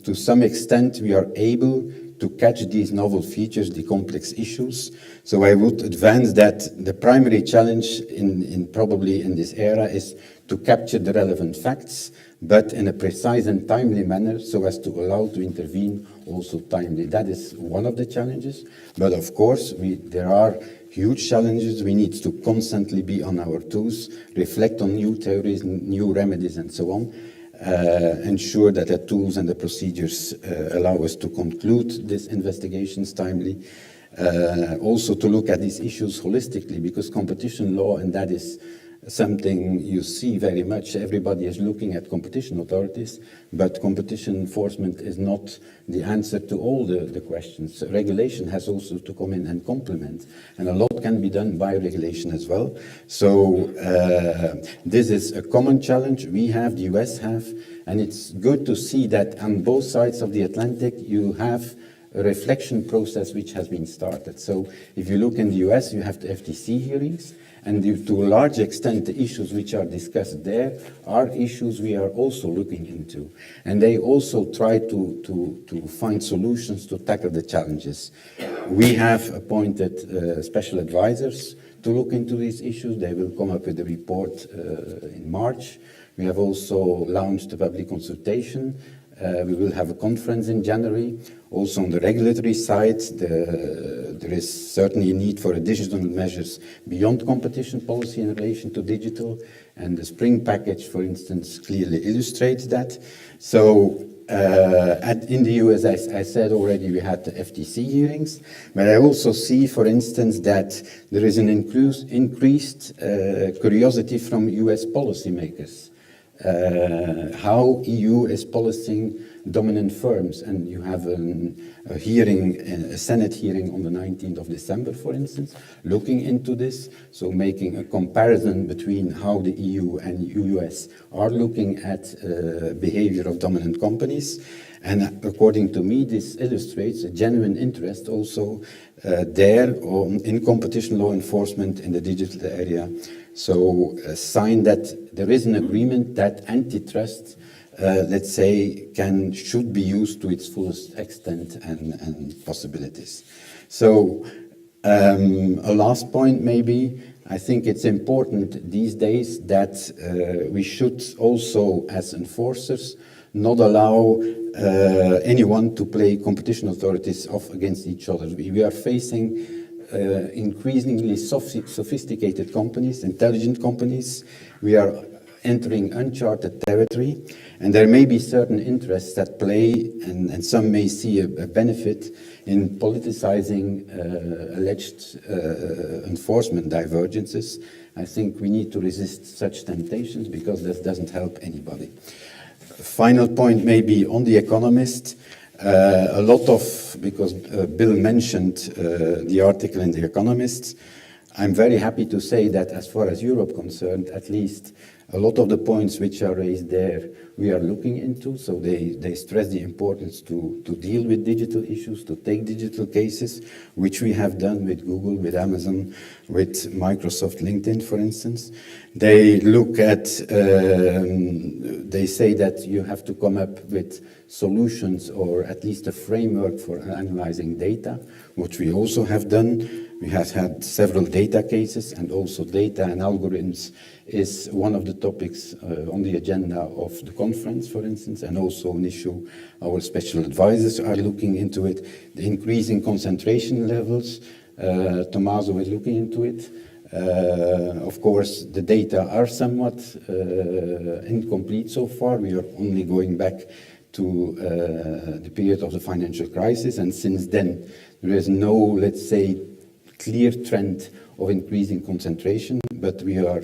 to some extent, we are able to catch these novel features, the complex issues. So I would advance that the primary challenge probably in this era is to capture the relevant facts, but in a precise and timely manner so as to allow to intervene also timely. That is one of the challenges. But of course, there are huge challenges. We need to constantly be on our toes, reflect on new theories, new remedies, and so on. Ensure that the tools and the procedures allow us to conclude these investigations timely. Also to look at these issues holistically, because competition law, and that is something you see very much, everybody is looking at competition authorities, but competition enforcement is not the answer to all the questions. Regulation has also to come in and complement, and a lot can be done by regulation as well. So this is a common challenge we have, the US have, and it's good to see that on both sides of the Atlantic you have a reflection process which has been started. So if you look in the US, you have the FTC hearings, and to a large extent, the issues which are discussed there are issues we are also looking into. And they also try to find solutions to tackle the challenges. We have appointed special advisors to look into these issues. They will come up with a report in March. We have also launched a public consultation. We will have a conference in January. Also on the regulatory side, there is certainly a need for additional measures beyond competition policy in relation to digital, and the spring package, for instance, clearly illustrates that. So in the US, as I said already, we had the FTC hearings, but I also see, for instance, that there is an increased curiosity from US policymakers. How EU is policing dominant firms, and you have a hearing, a Senate hearing on the 19th of December, for instance, looking into this, so making a comparison between how the EU and US are looking at behavior of dominant companies. And according to me, this illustrates a genuine interest also in competition law enforcement in the digital area. So a sign that there is an agreement that antitrust, let's say, should be used to its fullest extent and possibilities. So a last point maybe, I think it's important these days that we should also, as enforcers, not allow anyone to play competition authorities off against each other. We are facing increasingly sophisticated companies, intelligent companies. We are entering uncharted territory, and there may be certain interests that play, and some may see a benefit in politicizing alleged enforcement divergences. I think we need to resist such temptations because that doesn't help anybody. Final point maybe on The Economist. A lot of, because Bill mentioned the article in The Economist, I'm very happy to say that as far as Europe concerned, at least, a lot of the points which are raised there, we are looking into. So they stress the importance to deal with digital issues, to take digital cases, which we have done with Google, with Amazon, with Microsoft, LinkedIn, for instance. They look at, they say that you have to come up with solutions or at least a framework for analyzing data, which we also have done. We have had several data cases, and also data and algorithms is one of the topics on the agenda of the conference, for instance, and also an issue our special advisors are looking into it. The increasing concentration levels, Tommaso is looking into it. Of course, the data are somewhat incomplete so far. We are only going back to the period of the financial crisis, and since then there is no, let's say, clear trend of increasing concentration, but we are,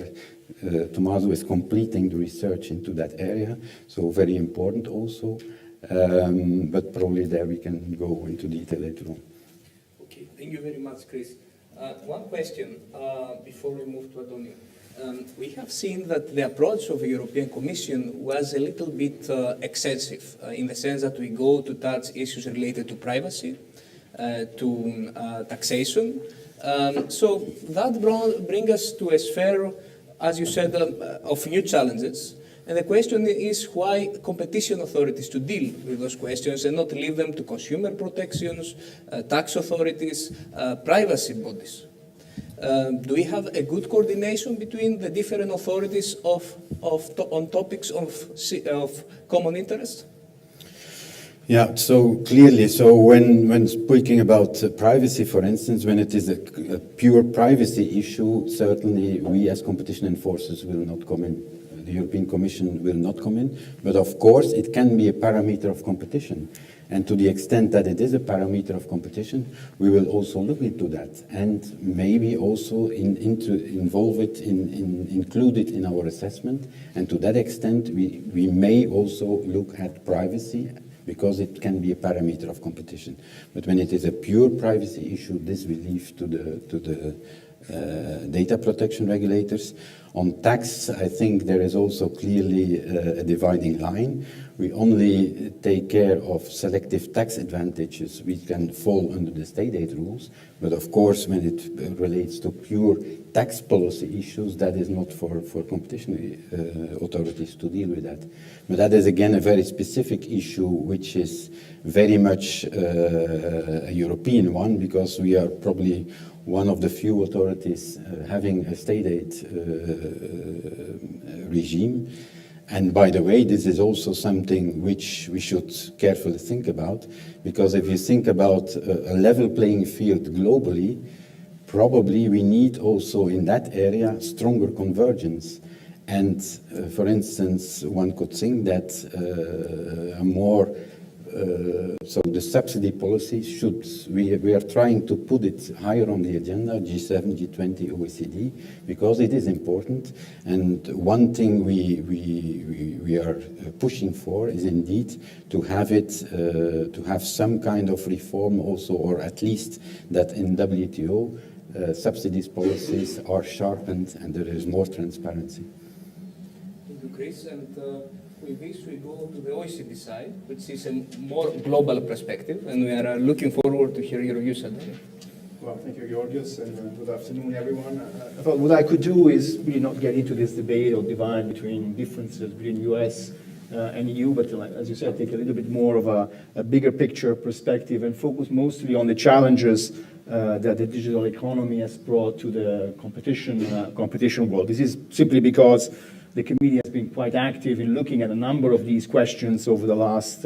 Tommaso is completing the research into that area, so very important also, but probably there we can go into detail later on. Okay, thank you very much, Kris. One question before we move to Antonio. We have seen that the approach of the European Commission was a little bit excessive in the sense that we go to touch issues related to privacy, to taxation. So that brings us to a sphere, as you said, of new challenges. And the question is why competition authorities to deal with those questions and not leave them to consumer protections, tax authorities, privacy bodies. Do we have a good coordination between the different authorities on topics of common interest? Yeah, so clearly, so when speaking about privacy, for instance, when it is a pure privacy issue, certainly we as competition enforcers will not come in. The European Commission will not come in, but of course it can be a parameter of competition. And to the extent that it is a parameter of competition, we will also look into that and maybe also involve it, include it in our assessment. And to that extent, we may also look at privacy, because it can be a parameter of competition. But when it is a pure privacy issue, this we leave to the data protection regulators. On tax, I think there is also clearly a dividing line. We only take care of selective tax advantages which can fall under the state aid rules. But of course, when it relates to pure tax policy issues, that is not for competition authorities to deal with that. But that is again a very specific issue which is very much a European one, because we are probably one of the few authorities having a state aid regime. And by the way, this is also something which we should carefully think about, because if you think about a level playing field globally, probably we need also in that area stronger convergence. And for instance, one could think that a more so the subsidy policy should, we are trying to put it higher on the agenda, G7, G20, OECD, because it is important. And one thing we are pushing for is indeed to have it, to have some kind of reform also, or at least that in WTO, subsidies policies are sharpened and there is more transparency. Thank you, Kris. And with this, we go to the OECD side, which is a more global perspective, and we are looking forward to hear your views on it. Well, thank you, Georgios, and good afternoon, everyone. I thought what I could do is really not get into this debate or divide between differences between US and EU, but as you said, take a little bit more of a bigger picture perspective and focus mostly on the challenges that the digital economy has brought to the competition world. This is simply because the committee has been quite active in looking at a number of these questions over the last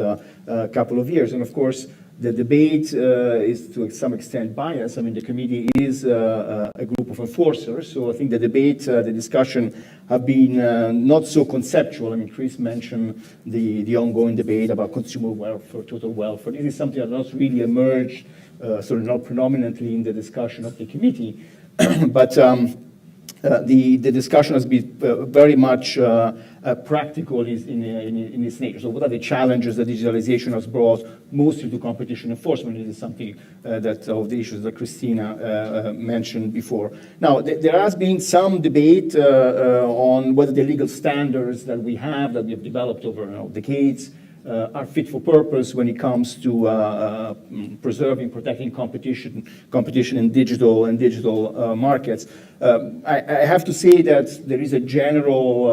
couple of years. And of course, the debate is to some extent biased. I mean, the committee is a group of enforcers, so I think the debate, the discussion have been not so conceptual. I mean, Kris mentioned the ongoing debate about consumer welfare, total welfare. This is something that has really emerged, sort of not predominantly in the discussion of the committee, but the discussion has been very much practical in its nature. So what are the challenges that digitalization has brought, mostly to competition enforcement? This is something that of the issues that Cristina mentioned before. Now, there has been some debate on whether the legal standards that we have developed over decades are fit for purpose when it comes to preserving, protecting competition in digital markets. I have to say that there is a general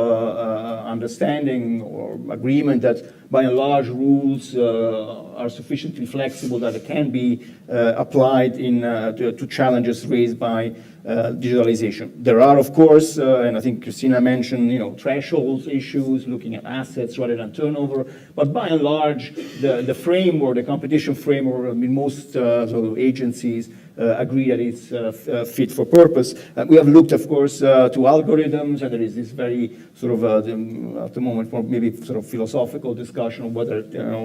understanding or agreement that by and large rules are sufficiently flexible that it can be applied to challenges raised by digitalization. There are, of course, and I think Cristina mentioned, thresholds issues, looking at assets rather than turnover. But by and large, the framework, the competition framework, I mean, most sort of agencies agree that it's fit for purpose. We have looked, of course, to algorithms, and there is this very sort of, at the moment, maybe sort of philosophical discussion of whether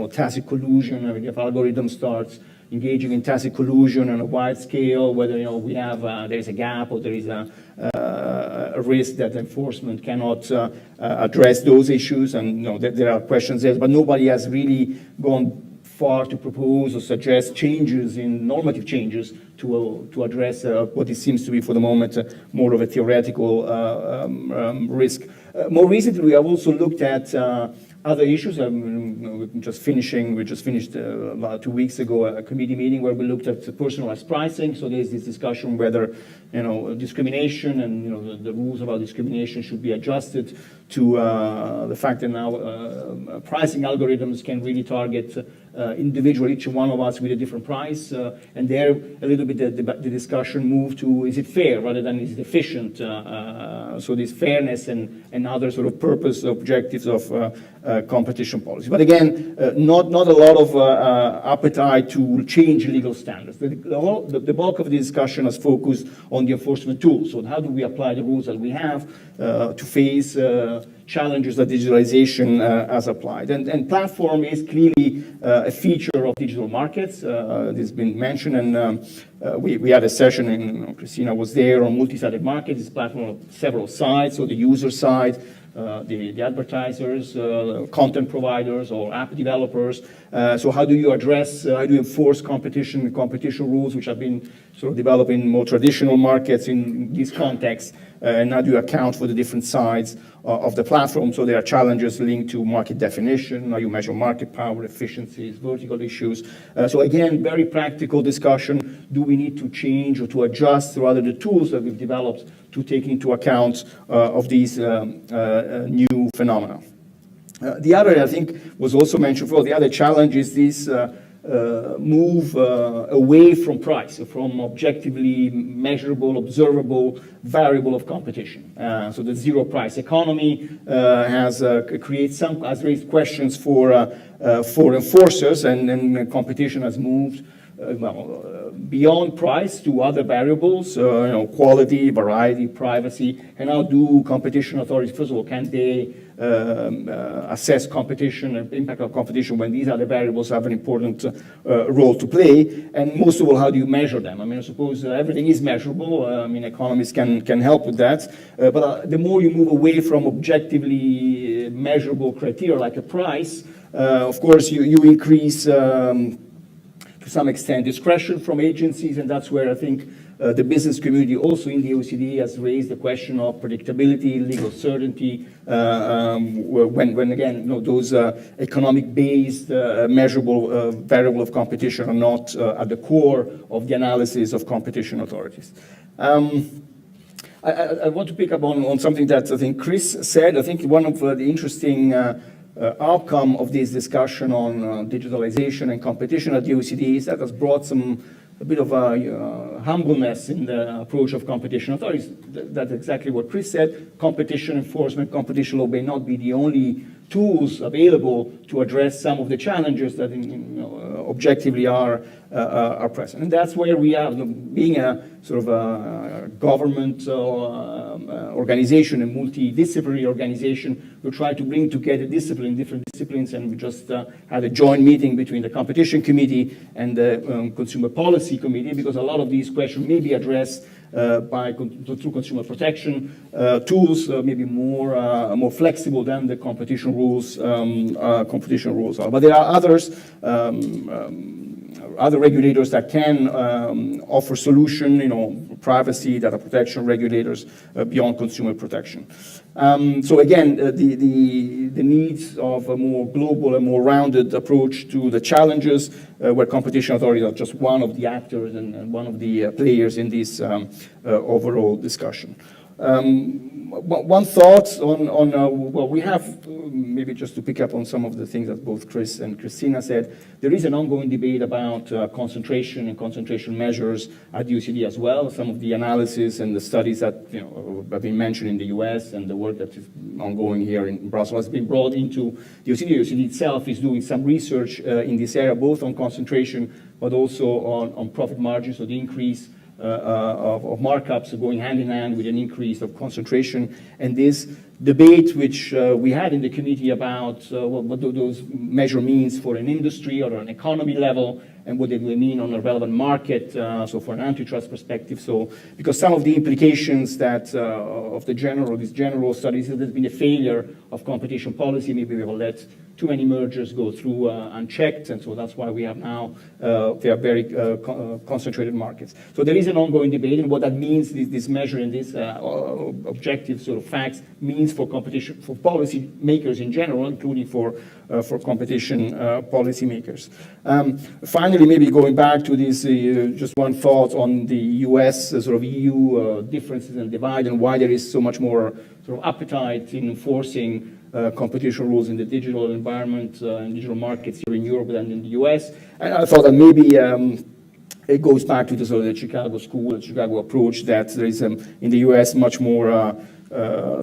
tacit collusion. I mean, if algorithm starts engaging in tacit collusion on a wide scale, whether we have there is a gap or there is a risk that enforcement cannot address those issues, and there are questions there, but nobody has really gone far to propose or suggest changes in normative changes to address what it seems to be for the moment more of a theoretical risk. More recently, we have also looked at other issues. We just finished about 2 weeks ago a committee meeting where we looked at personalized pricing. So there's this discussion whether discrimination and the rules about discrimination should be adjusted to the fact that now pricing algorithms can really target individually each one of us with a different price, and there a little bit the discussion moved to is it fair rather than is it efficient. So this fairness and other sort of purpose objectives of competition policy. But again, not a lot of appetite to change legal standards. The bulk of the discussion has focused on the enforcement tools. So how do we apply the rules that we have to face challenges that digitalization has applied. And platform is clearly a feature of digital markets. This has been mentioned, and we had a session, and Cristina was there, on multi-sided markets. This platform on several sides, so the user side, the advertisers, content providers, or app developers. So how do you address, how do you enforce competition rules, which have been sort of developed in more traditional markets in this context, and how do you account for the different sides of the platform? So there are challenges linked to market definition, how you measure market power, efficiencies, vertical issues. So again, very practical discussion. Do we need to change or to adjust rather the tools that we've developed to take into account of these new phenomena? The other, I think, was also mentioned before, the other challenge is this move away from price, from objectively measurable, observable variable of competition. So the zero price economy has raised questions for enforcers, and then competition has moved beyond price to other variables, quality, variety, privacy. And how do competition authorities, first of all, can they assess competition and impact of competition when these other variables have an important role to play? And most of all, how do you measure them? I mean, I suppose everything is measurable. I mean, economists can help with that. But the more you move away from objectively measurable criteria like a price, of course, you increase to some extent discretion from agencies, and that's where I think the business community also in the OECD has raised the question of predictability, legal certainty, when again, those economic-based measurable variable of competition are not at the core of the analysis of competition authorities. I want to pick up on something that I think Kris said. I think one of the interesting outcome of this discussion on digitalization and competition at the OECD is that has brought some a bit of a humbleness in the approach of competition authorities. That's exactly what Kris said. Competition enforcement, competition law may not be the only tools available to address some of the challenges that objectively are present. And that's where we are, being a sort of a government organization, a multidisciplinary organization. We try to bring together different disciplines, and we just had a joint meeting between the Competition Committee and the Consumer Policy Committee, because a lot of these questions may be addressed through consumer protection tools, maybe more flexible than the competition rules are. But there are others, other regulators that can offer solution, privacy, data protection regulators beyond consumer protection. So again, the needs of a more global and more rounded approach to the challenges, where competition authorities are just one of the actors and one of the players in this overall discussion. One thought on well, we have, maybe just to pick up on some of the things that both Kris and Cristina said, there is an ongoing debate about concentration and concentration measures at UCD as well. Some of the analysis and the studies that have been mentioned in the US and the work that is ongoing here in Brussels has been brought into the UCD. UCD itself is doing some research in this area, both on concentration, but also on profit margins, so the increase of markups going hand in hand with an increase of concentration. And this debate which we had in the committee about what do those measure means for an industry or an economy level, and what they mean on a relevant market, so for an antitrust perspective. So because some of the implications that of these general studies, there's been a failure of competition policy. Maybe we will let too many mergers go through unchecked, and so that's why we have now they are very concentrated markets. So there is an ongoing debate, and what that means, this measure and this objective sort of facts means for competition, for policy makers in general, including for competition policy makers. Finally, maybe going back to this, just one thought on the US sort of EU differences and divide, and why there is so much more sort of appetite in enforcing competition rules in the digital environment and digital markets here in Europe than in the US. And I thought that maybe it goes back to the sort of the Chicago school, the Chicago approach, that there is in the US much more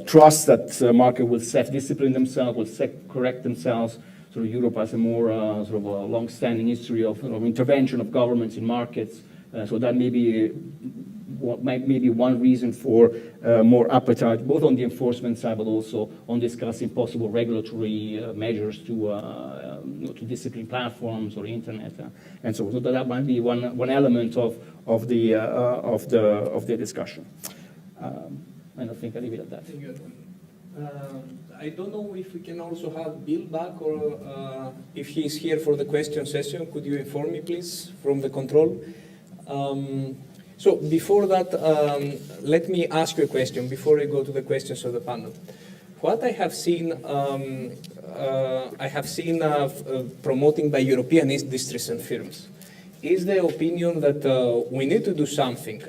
trust that the market will self-discipline themselves, will correct themselves. So Europe has a more sort of a long-standing history of intervention of governments in markets. So that may be one reason for more appetite, both on the enforcement side, but also on discussing possible regulatory measures to discipline platforms or internet, and so on. So that might be one element of the discussion. And I think I'll leave it at that. I don't know if we can also have Bill back, or if he's here for the question session. Could you inform me, please, from the control? So before that, let me ask you a question before I go to the questions of the panel. What I have seen, promoting by European industries and firms is the opinion that we need to do something.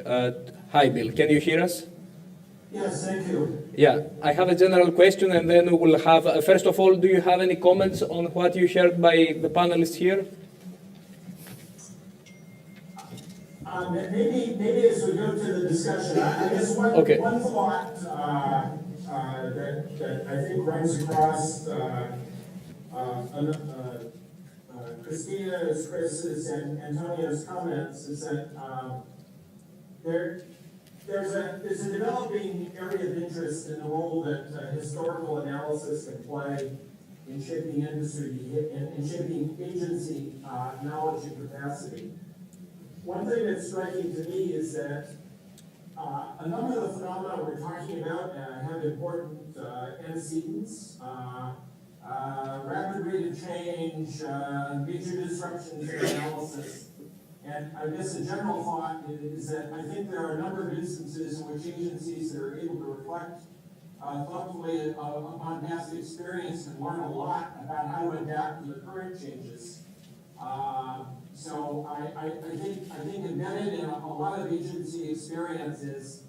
Hi, Bill, can you hear us? Yes, thank you. Yeah, I have a general question, and then we will have, first of all, do you have any comments on what you heard by the panelists here? Maybe as we go to the discussion, I guess one thought that I think runs across Cristina's, Kris's, and Antonio's comments is that there's a developing area of interest in the role that historical analysis can play in shaping industry and in shaping agency knowledge and capacity. One thing that's striking to me is that a number of the phenomena we're talking about have important antecedents, rapid rate of change, major disruptions in analysis. And I guess a general thought is that I think there are a number of instances in which agencies that are able to reflect thoughtfully upon past experience can learn a lot about how to adapt to the current changes. So I think embedded in a lot of agency experience is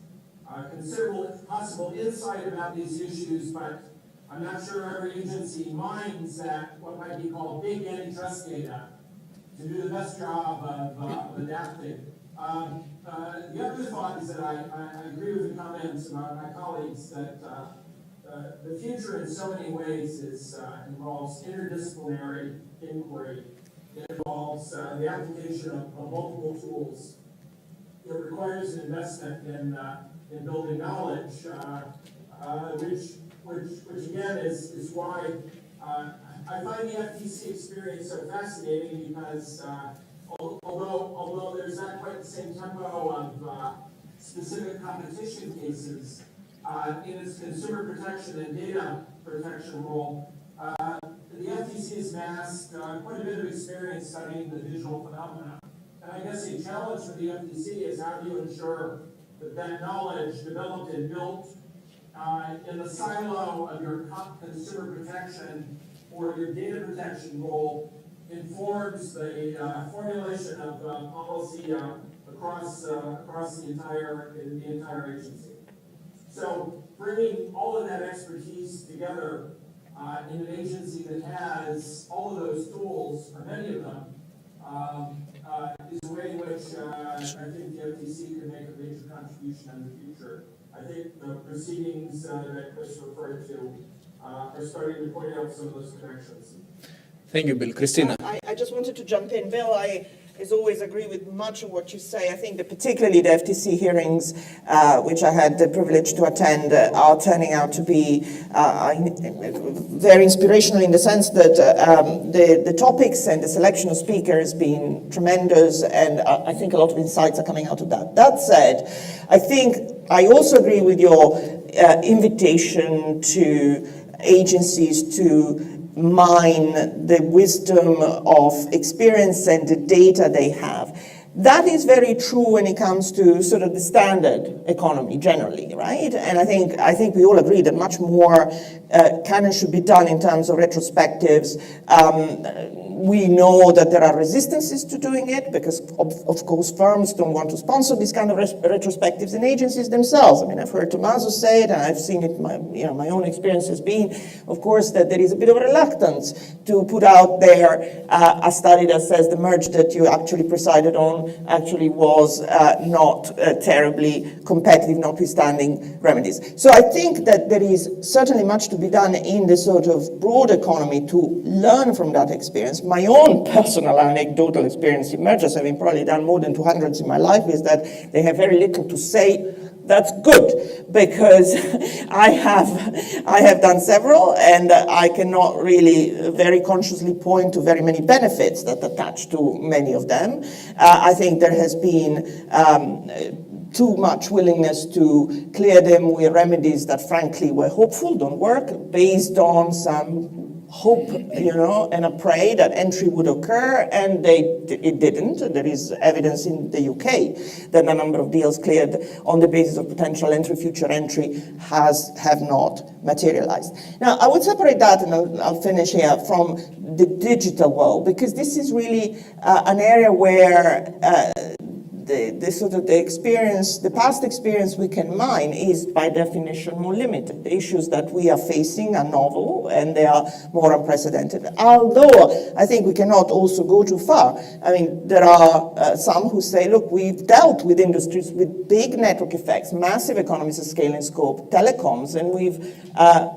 considerable possible insight about these issues, but I'm not sure every agency minds that what might be called big antitrust data to do the best job of adapting. The other thought is that I agree with the comments of my colleagues that the future in so many ways involves interdisciplinary inquiry. It involves the application of multiple tools. It requires an investment in building knowledge, which again is why I find the FTC experience so fascinating, because although there's not quite the same tempo of specific competition cases, in its consumer protection and data protection role, the FTC has amassed quite a bit of experience studying the digital phenomena. And I guess a challenge for the FTC is how do you ensure that knowledge developed and built in the silo of your consumer protection or your data protection role informs the formulation of policy across the entire agency. So bringing all of that expertise together in an agency that has all of those tools, or many of them, is a way in which I think the FTC can make a major contribution in the future. I think the proceedings that Kris referred to are starting to point out some of those connections. Thank you, Bill. Cristina. I just wanted to jump in. Bill, I, as always, agree with much of what you say. I think that particularly the FTC hearings, which I had the privilege to attend, are turning out to be very inspirational in the sense that the topics and the selection of speakers been tremendous, and I think a lot of insights are coming out of that. That said, I think I also agree with your invitation to agencies to mine the wisdom of experience and the data they have. That is very true when it comes to sort of the standard economy generally, right? And I think we all agree that much more can and should be done in terms of retrospectives. We know that there are resistances to doing it because, of course, firms don't want to sponsor these kind of retrospectives, and agencies themselves. I mean, I've heard Tommaso say it, and I've seen it. My own experience has been, of course, that there is a bit of a reluctance to put out there a study that says the merge that you actually presided on actually was not terribly competitive, notwithstanding remedies. So I think that there is certainly much to be done in the sort of broad economy to learn from that experience. My own personal anecdotal experience in mergers, having probably done more than 200 in my life, is that they have very little to say. That's good, because I have done several, and I cannot really very consciously point to very many benefits that attach to many of them. I think there has been too much willingness to clear them with remedies that frankly were hopeful, don't work, based on some hope, and a pray that entry would occur, and it didn't. There is evidence in the UK that a number of deals cleared on the basis of potential entry, future entry, have not materialized. Now, I would separate that, and I'll finish here, from the digital world, because this is really an area where the past experience we can mine is by definition more limited. The issues that we are facing are novel and they are more unprecedented. Although I think we cannot also go too far. I mean, there are some who say, look, we've dealt with industries with big network effects, massive economies of scale and scope, telecoms, and we've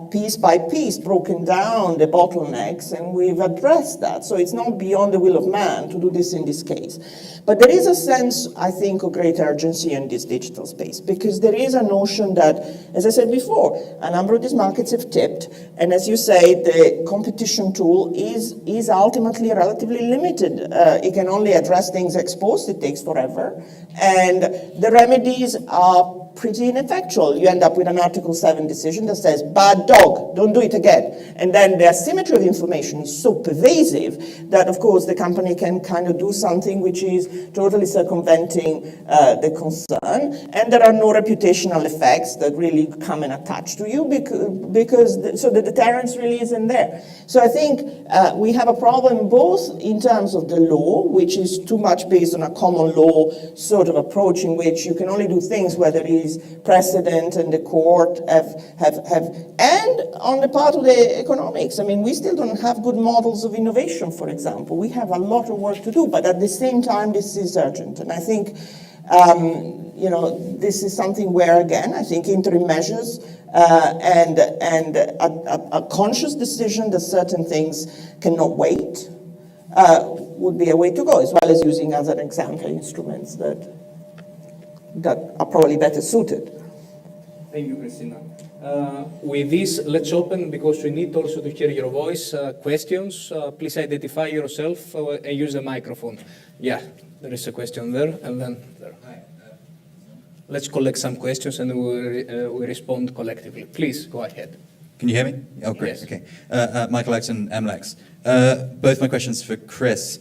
piece by piece broken down the bottlenecks and we've addressed that. So it's not beyond the will of man to do this in this case. But there is a sense, I think, of great urgency in this digital space, because there is a notion that, as I said before, a number of these markets have tipped, and as you say, the competition tool is ultimately relatively limited. It can only address things ex post, it takes forever, and the remedies are pretty ineffectual. You end up with an Article 7 decision that says, bad dog, don't do it again. And then the asymmetry of information is so pervasive that, of course, the company can kind of do something which is totally circumventing the concern. And there are no reputational effects that really come and attach to you so the deterrence really isn't there. So I think we have a problem both in terms of the law, which is too much based on a common law sort of approach in which you can only do things where there is is precedent and the court and on the part of the economics, I mean, we still don't have good models of innovation, for example. We have a lot of work to do, but at the same time, this is urgent. And I think, this is something where, again, I think interim measures and a conscious decision that certain things cannot wait would be a way to go, as well as using other example instruments that are probably better suited. Thank you, Cristina. With this, let's open, because we need also to hear your voice, questions. Please identify yourself and use the microphone. Yeah, there is a question there, and then there. Let's collect some questions and we respond collectively. Please, go ahead. Can you hear me? Oh, great. Yes. Okay. Michael Acton, MLEX. Both my questions for Kris.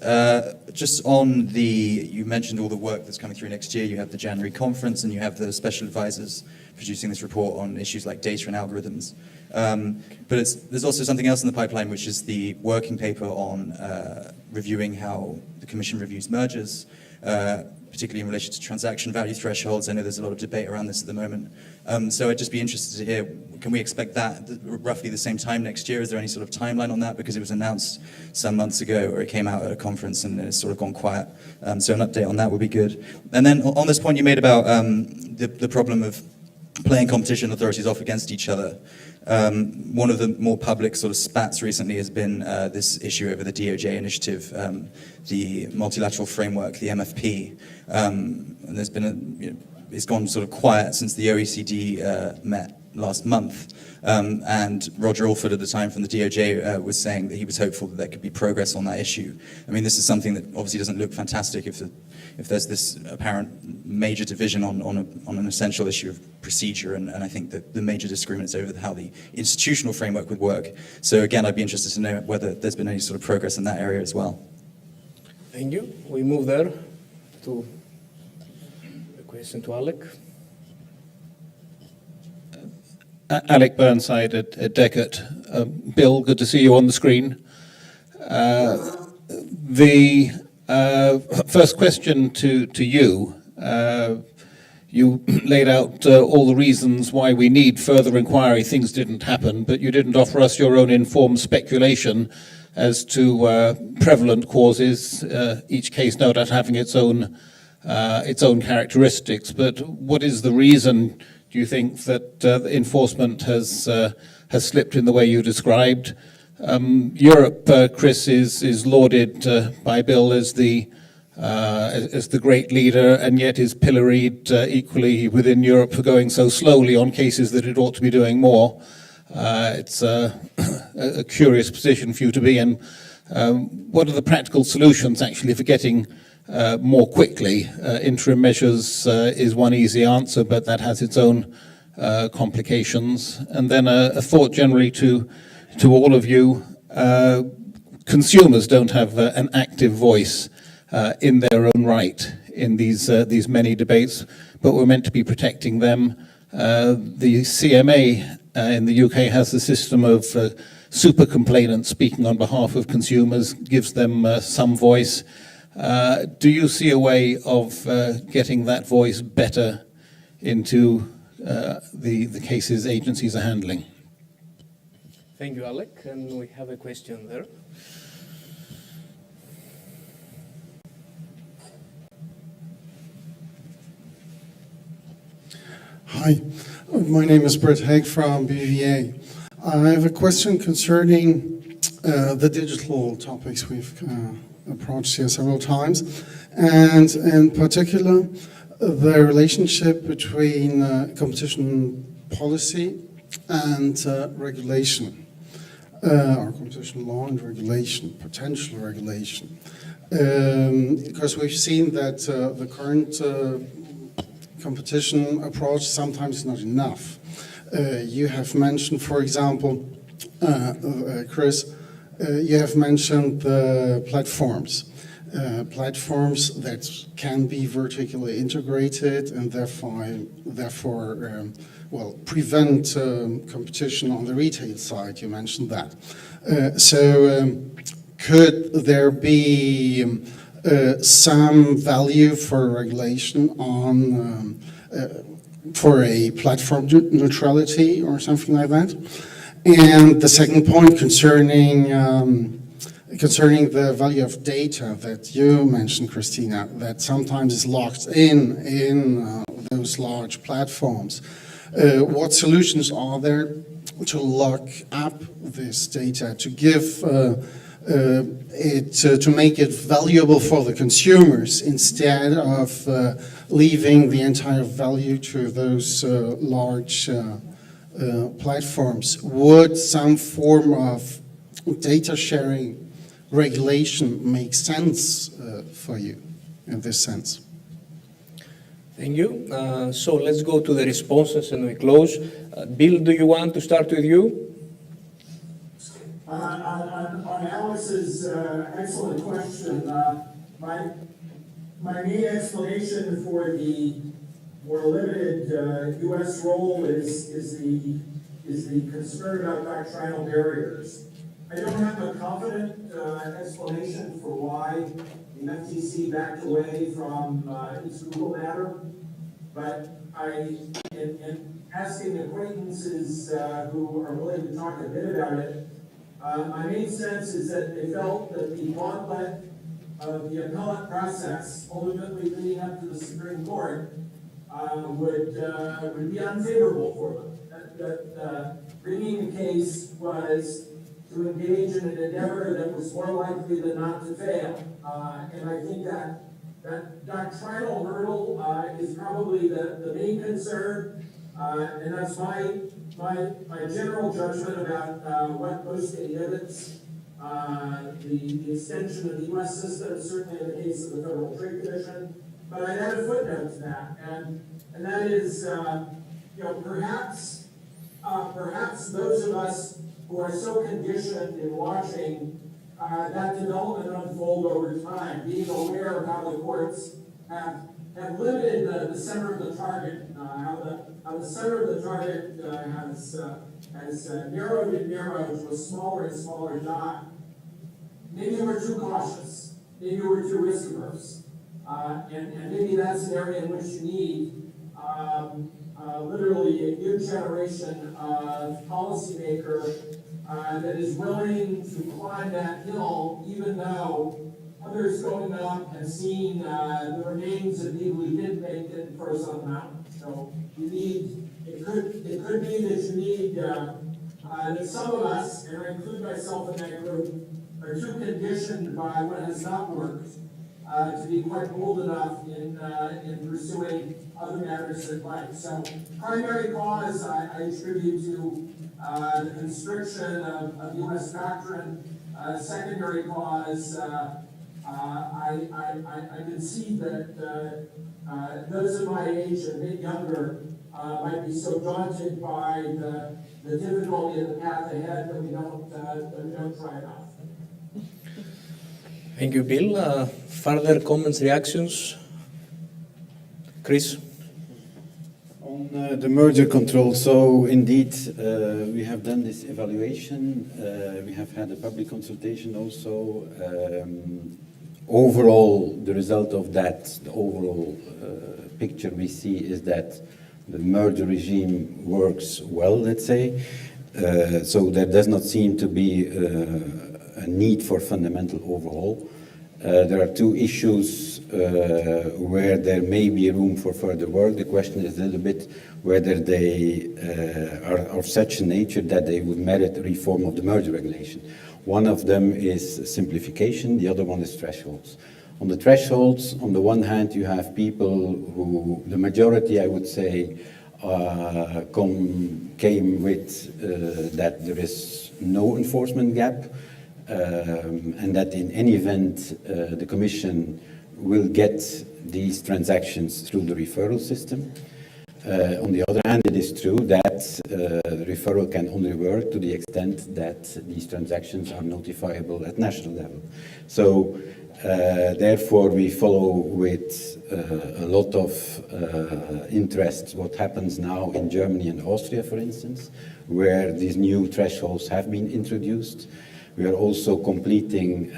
Just on you mentioned all the work that's coming through next year. You have the January conference and you have the special advisors producing this report on issues like data and algorithms. But there's also something else in the pipeline, which is the working paper on reviewing how the Commission reviews mergers, particularly in relation to transaction value thresholds. I know there's a lot of debate around this at the moment. So I'd just be interested to hear, can we expect that roughly the same time next year? Is there any sort of timeline on that? Because it was announced some months ago, or it came out at a conference and it's sort of gone quiet. So an update on that would be good. And then on this point you made about the problem of playing competition authorities off against each other. One of the more public sort of spats recently has been this issue over the DOJ initiative, the multilateral framework, the MFP. And there's been it's gone sort of quiet since the OECD met last month. And Roger Alford at the time from the DOJ was saying that he was hopeful that there could be progress on that issue. I mean, this is something that obviously doesn't look fantastic if there's this apparent major division on an essential issue of procedure, and I think that the major disagreements over how the institutional framework would work. So again, I'd be interested to know whether there's been any sort of progress in that area as well. Thank you. We move there to a question to Alec. Alec Burnside at Dekeyser. Bill, good to see you on the screen. The first question to you. You laid out all the reasons why we need further inquiry. Things didn't happen, but you didn't offer us your own informed speculation as to prevalent causes, each case no doubt having its own characteristics. But what is the reason, do you think, that enforcement has slipped in the way you described? Europe, Kris, is lauded by Bill as the great leader, and yet is pilloried equally within Europe for going so slowly on cases that it ought to be doing more. It's a curious position for you to be in. What are the practical solutions actually for getting more quickly? Interim measures is one easy answer, but that has its own complications. And then a thought generally to all of you. Consumers don't have an active voice in their own right in these many debates, but we're meant to be protecting them. The CMA in the UK has a system of super complainants speaking on behalf of consumers, gives them some voice. Do you see a way of getting that voice better into the cases agencies are handling? Thank you, Alec. And we have a question there. Hi, my name is Brett Haig from BVA. I have a question concerning the digital topics we've approached here several times, and in particular, the relationship between competition policy and regulation, or competition law and regulation, potential regulation. Because we've seen that the current competition approach sometimes is not enough. You have mentioned, for example, Kris, you have mentioned the platforms. Platforms that can be vertically integrated and therefore prevent competition on the retail side. You mentioned that. Could there be some value for regulation on for a platform neutrality or something like that. And the second point concerning the value of data that you mentioned, Cristina, that sometimes is locked in those large platforms. What solutions are there to lock up this data, to give to make it valuable for the consumers instead of leaving the entire value to those large platforms? Would some form of data sharing regulation make sense for you in this sense? Thank you. So let's go to the responses and we close. Bill, do you want to start with you? On Alex's excellent question, my main explanation for the more limited U.S. role is the concern about doctrinal barriers. I don't have a confident explanation for why the FTC backed away from its Google matter, but in asking acquaintances who are willing to talk a bit about it, my main sense is that they felt that the gauntlet of the appellate process, ultimately leading up to the Supreme Court, would be unfavorable for them. That bringing the case was to engage in an endeavor that was more likely than not to fail. And I think that doctrinal hurdle is probably the main concern, and that's my general judgment about what most inhibits the extension of the U.S. system, certainly in the case of the Federal Trade Commission. But I'd add a footnote to that, and that is, perhaps those of us who are so conditioned in watching that development unfold over time, being aware of how the courts have limited the center of the target, how the center of the target has narrowed and narrowed to a smaller and smaller dot. Maybe we're too cautious. Maybe we're too risk averse. And maybe that's an area in which you need literally a new generation of policymaker that is willing to climb that hill, even though others going up have seen the remains of people who didn't make it first on the mountain. So you need, it could be that you need, that some of us, and I include myself in that group, are too conditioned by what has not worked to be quite bold enough in pursuing other matters in life. So primary cause I attribute to the constriction of U.S. doctrine. Secondary cause, I can see that those of my age and a bit younger might be so daunted by the difficulty of the path ahead that we don't try enough. Thank you, Bill. Further comments, reactions? Kris? On the merger control, so indeed we have done this evaluation. We have had a public consultation also. Overall, the result of that, the overall picture we see is that the merger regime works well, let's say. So there does not seem to be a need for fundamental overhaul. There are two issues where there may be room for further work. The question is a little bit whether they are of such a nature that they would merit reform of the merger regulation. One of them is simplification, the other one is thresholds. On the thresholds, on the one hand, you have people who, the majority, I would say, came with that there is no enforcement gap, and that in any event, the Commission will get these transactions through the referral system. On the other hand, it is true that referral can only work to the extent that these transactions are notifiable at national level. So, therefore, we follow with a lot of interest what happens now in Germany and Austria, for instance, where these new thresholds have been introduced. We are also completing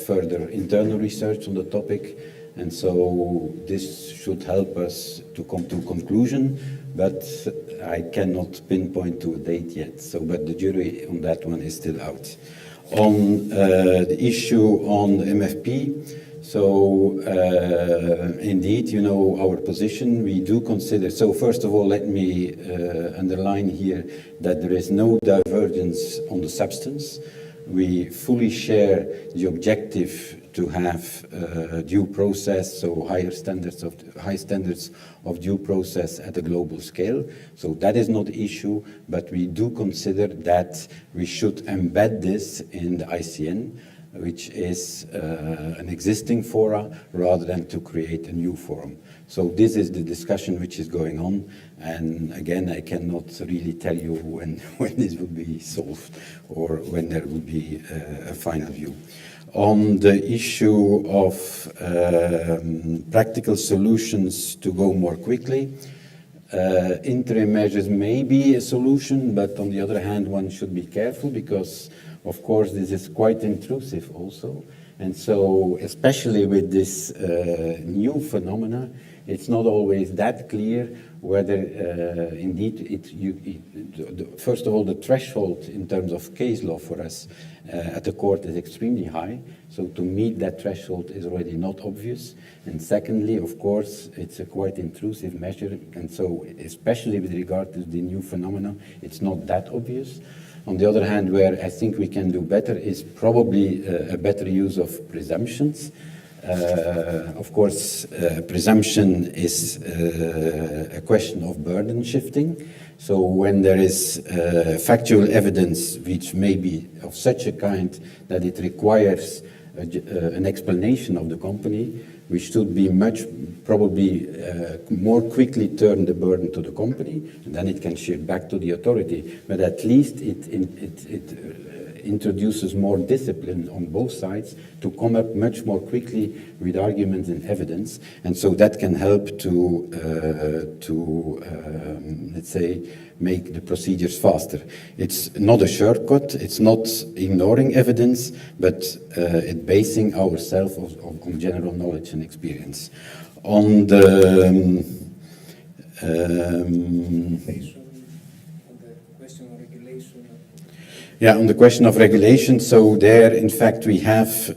further internal research on the topic, And so this should help us to come to a conclusion, but I cannot pinpoint to a date yet. So, but the jury on that one is still out. On the issue on the MFP, so indeed, you know, our position, we do consider, so first of all, let me underline here that there is no divergence on the substance. We fully share the objective to have due process, so high standards of due process at a global scale. So that is not the issue, but we do consider that we should embed this in the ICN, which is an existing fora, rather than to create a new forum. So this is the discussion which is going on, and again, I cannot really tell you when this will be solved or when there will be a final view. On the issue of practical solutions to go more quickly, interim measures may be a solution, but on the other hand, one should be careful because, of course, this is quite intrusive also. And so, especially with this new phenomena, it's not always that clear whether indeed first of all, the threshold in terms of case law for us at the court is extremely high. So to meet that threshold is already not obvious. And secondly, of course, it's a quite intrusive measure. And so, especially with regard to the new phenomena, it's not that obvious. On the other hand, where I think we can do better is probably a better use of presumptions. Of course, presumption is a question of burden shifting. So when there is factual evidence which may be of such a kind that it requires an explanation of the company, we should be probably more quickly turn the burden to the company, and then it can shift back to the authority. But at least it introduces more discipline on both sides to come up much more quickly with arguments and evidence, and so that can help to let's say, make the procedures faster. It's not a shortcut, it's not ignoring evidence, but it's basing ourselves on general knowledge and experience. On the yeah, on the question of regulation, so there, in fact, we have,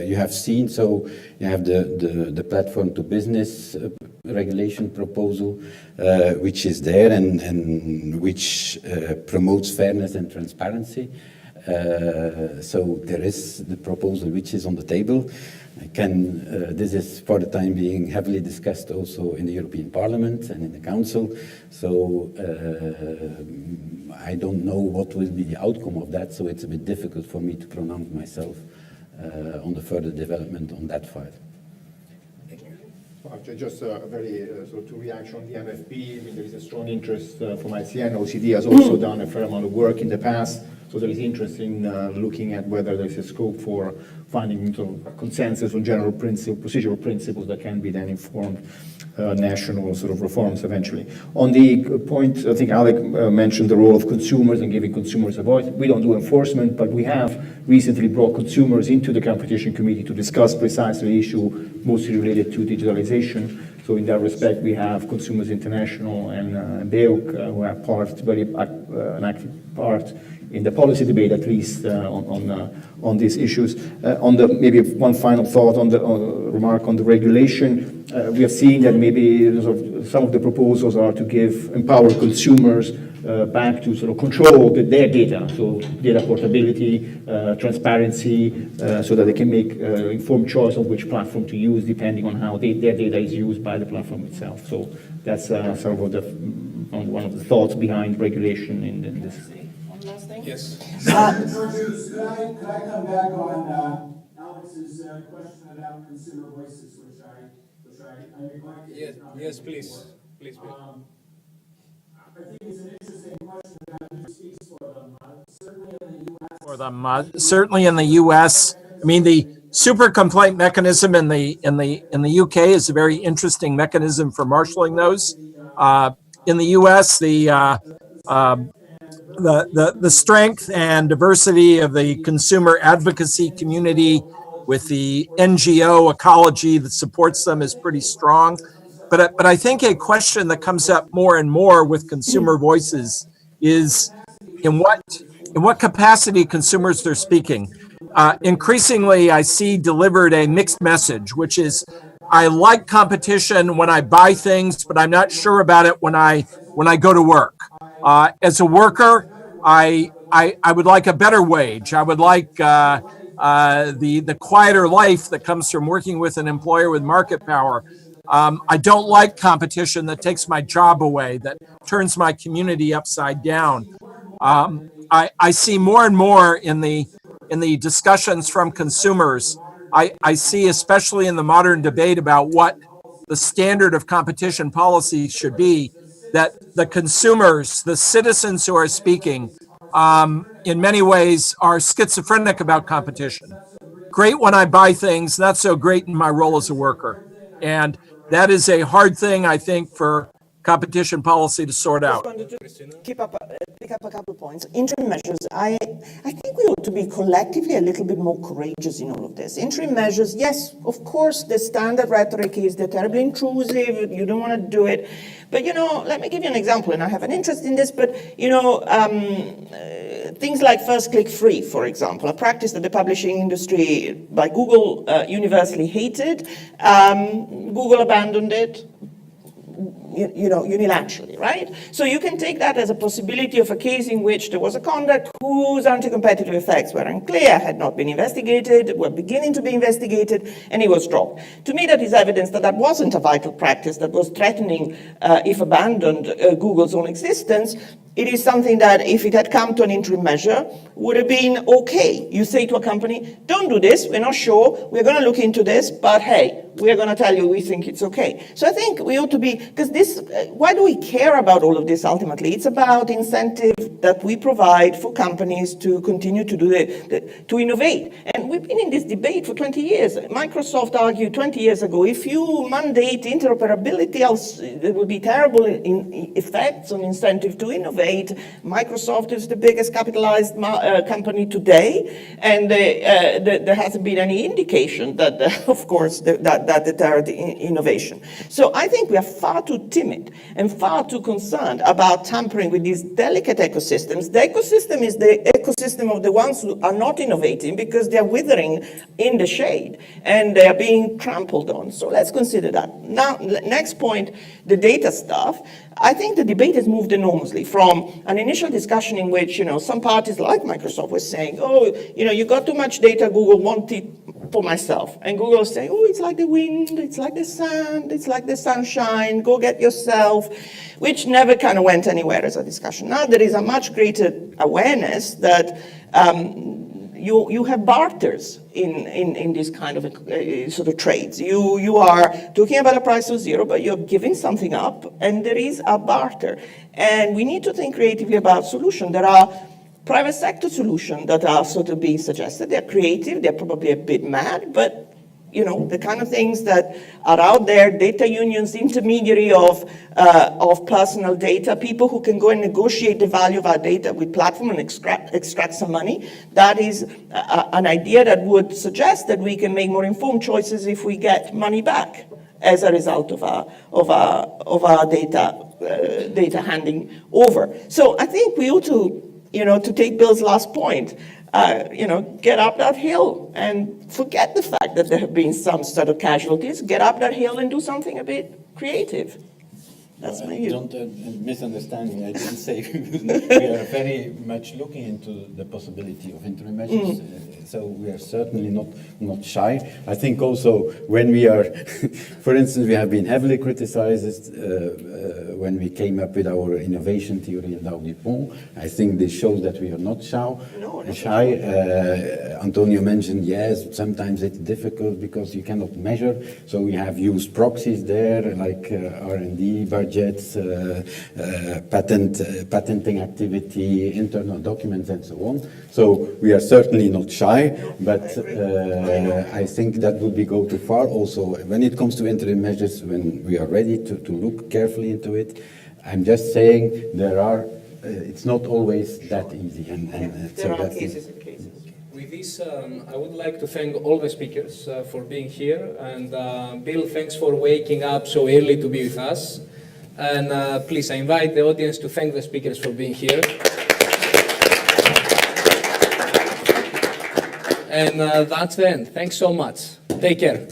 you have seen, so you have the platform to business regulation proposal, which is there and which promotes fairness and transparency. So there is the proposal which is on the table. This is for the time being heavily discussed also in the European Parliament and in the Council. So I don't know what will be the outcome of that, so it's a bit difficult for me to pronounce myself on the further development on that file. Just a very sort of to reaction on the MFP. I mean, there is a strong interest from ICN. OECD has also done a fair amount of work in the past, so there is interest in looking at whether there is a scope for finding sort of a consensus on general procedural principles that can be then informed national sort of reforms eventually. On the point, I think Alec mentioned the role of consumers and giving consumers a voice. We don't do enforcement, but we have recently brought consumers into the competition committee to discuss precisely the issue mostly related to digitalization. So in that respect, we have Consumers International and BEUC who are an active part in the policy debate, at least on these issues. On the maybe one final thought on the remark on the regulation. We have seen that maybe some of the proposals are to empower consumers back to sort of control their data, so data portability, transparency, so that they can make informed choice of which platform to use depending on how their data is used by the platform itself. So that's sort of one of the thoughts behind regulation in this. One last thing? Yes. Georgios, could I come back on Alex's question about consumer voices, which I neglected. Yes, please. Please. I think it's an interesting question about who speaks for them. Certainly in the U.S. For them, certainly in the U.S. I mean, the super complaint mechanism in the UK is a very interesting mechanism for marshaling those. In the U.S., the strength and diversity of the consumer advocacy community with the NGO ecology that supports them is pretty strong. But I think a question that comes up more and more with consumer voices is in what capacity consumers are speaking. Increasingly, I see delivered a mixed message, which is I like competition when I buy things, but I'm not sure about it when I go to work. As a worker, I would like a better wage. I would like the quieter life that comes from working with an employer with market power. I don't like competition that takes my job away, that turns my community upside down. I see more and more in the discussions from consumers. I see, especially in the modern debate about what the standard of competition policy should be, that the consumers, the citizens who are speaking, in many ways are schizophrenic about competition. Great when I buy things, not so great in my role as a worker. And that is a hard thing, I think, for competition policy to sort out. Pick up a couple of points. Interim measures. I think we ought to be collectively a little bit more courageous in all of this. Interim measures, yes, of course, the standard rhetoric is they're terribly intrusive, you don't want to do it. But, let me give you an example, and I have an interest in this, but, things like first click free, for example, a practice that the publishing industry by Google universally hated. Google abandoned it. Unilaterally, right? So you can take that as a possibility of a case in which there was a conduct whose anti-competitive effects were unclear, had not been investigated, were beginning to be investigated, and it was dropped. To me, that is evidence that that wasn't a vital practice that was threatening, if abandoned, Google's own existence. It is something that, if it had come to an interim measure, would have been okay. You say to a company, don't do this, we're not sure, we're going to look into this, but hey, we're going to tell you we think it's okay. So I think we ought to be, because this, why do we care about all of this ultimately? It's about incentive that we provide for companies to continue to do to innovate. And we've been in this debate for 20 years. Microsoft argued 20 years ago, if you mandate interoperability, there will be terrible effects on incentive to innovate. Microsoft is the biggest capitalized company today, and there hasn't been any indication that, of course, that deterred innovation. So I think we are far too timid and far too concerned about tampering with these delicate ecosystems. The ecosystem is the ecosystem of the ones who are not innovating because they are withering in the shade and they are being trampled on. So let's consider that. Now, next point, the data stuff. I think the debate has moved enormously from an initial discussion in which, some parties like Microsoft were saying, you got too much data, Google want it for myself. And Google was saying, it's like the wind, it's like the sand, it's like the sunshine, go get yourself, which never kind of went anywhere as a discussion. Now there is a much greater awareness that you have barters in this kind of sort of trades. You are talking about a price of zero, but you're giving something up, and there is a barter. And we need to think creatively about solutions. There are private sector solutions that are sort of being suggested. They're creative, they're probably a bit mad, but the kind of things that are out there, data unions, intermediary of personal data, people who can go and negotiate the value of our data with platform and extract some money. That is an idea that would suggest that we can make more informed choices if we get money back as a result of our data handing over. So I think we ought to take Bill's last point. Get up that hill and forget the fact that there have been some sort of casualties. Get up that hill and do something a bit creative. That's my view. Don't misunderstand me. I didn't say we are very much looking into the possibility of interim measures. So we are certainly not shy. I think also when we are, for instance, we have been heavily criticized when we came up with our innovation theory in Dow Dupont. I think this shows that we are not shy. Antonio mentioned, yes, sometimes it's difficult because you cannot measure. So we have used proxies there, like R&D budgets, patenting activity, internal documents, and so on. So we are certainly not shy, but I think that would go too far. Also, when it comes to interim measures, when we are ready to look carefully into it, I'm just saying it's not always that easy. And there so are that's cases and cases. with this, I would like to thank all the speakers for being here. And Bill, thanks for waking up so early to be with us. And please, I invite the audience to thank the speakers for being here. And that's the end. Thanks so much. Take care.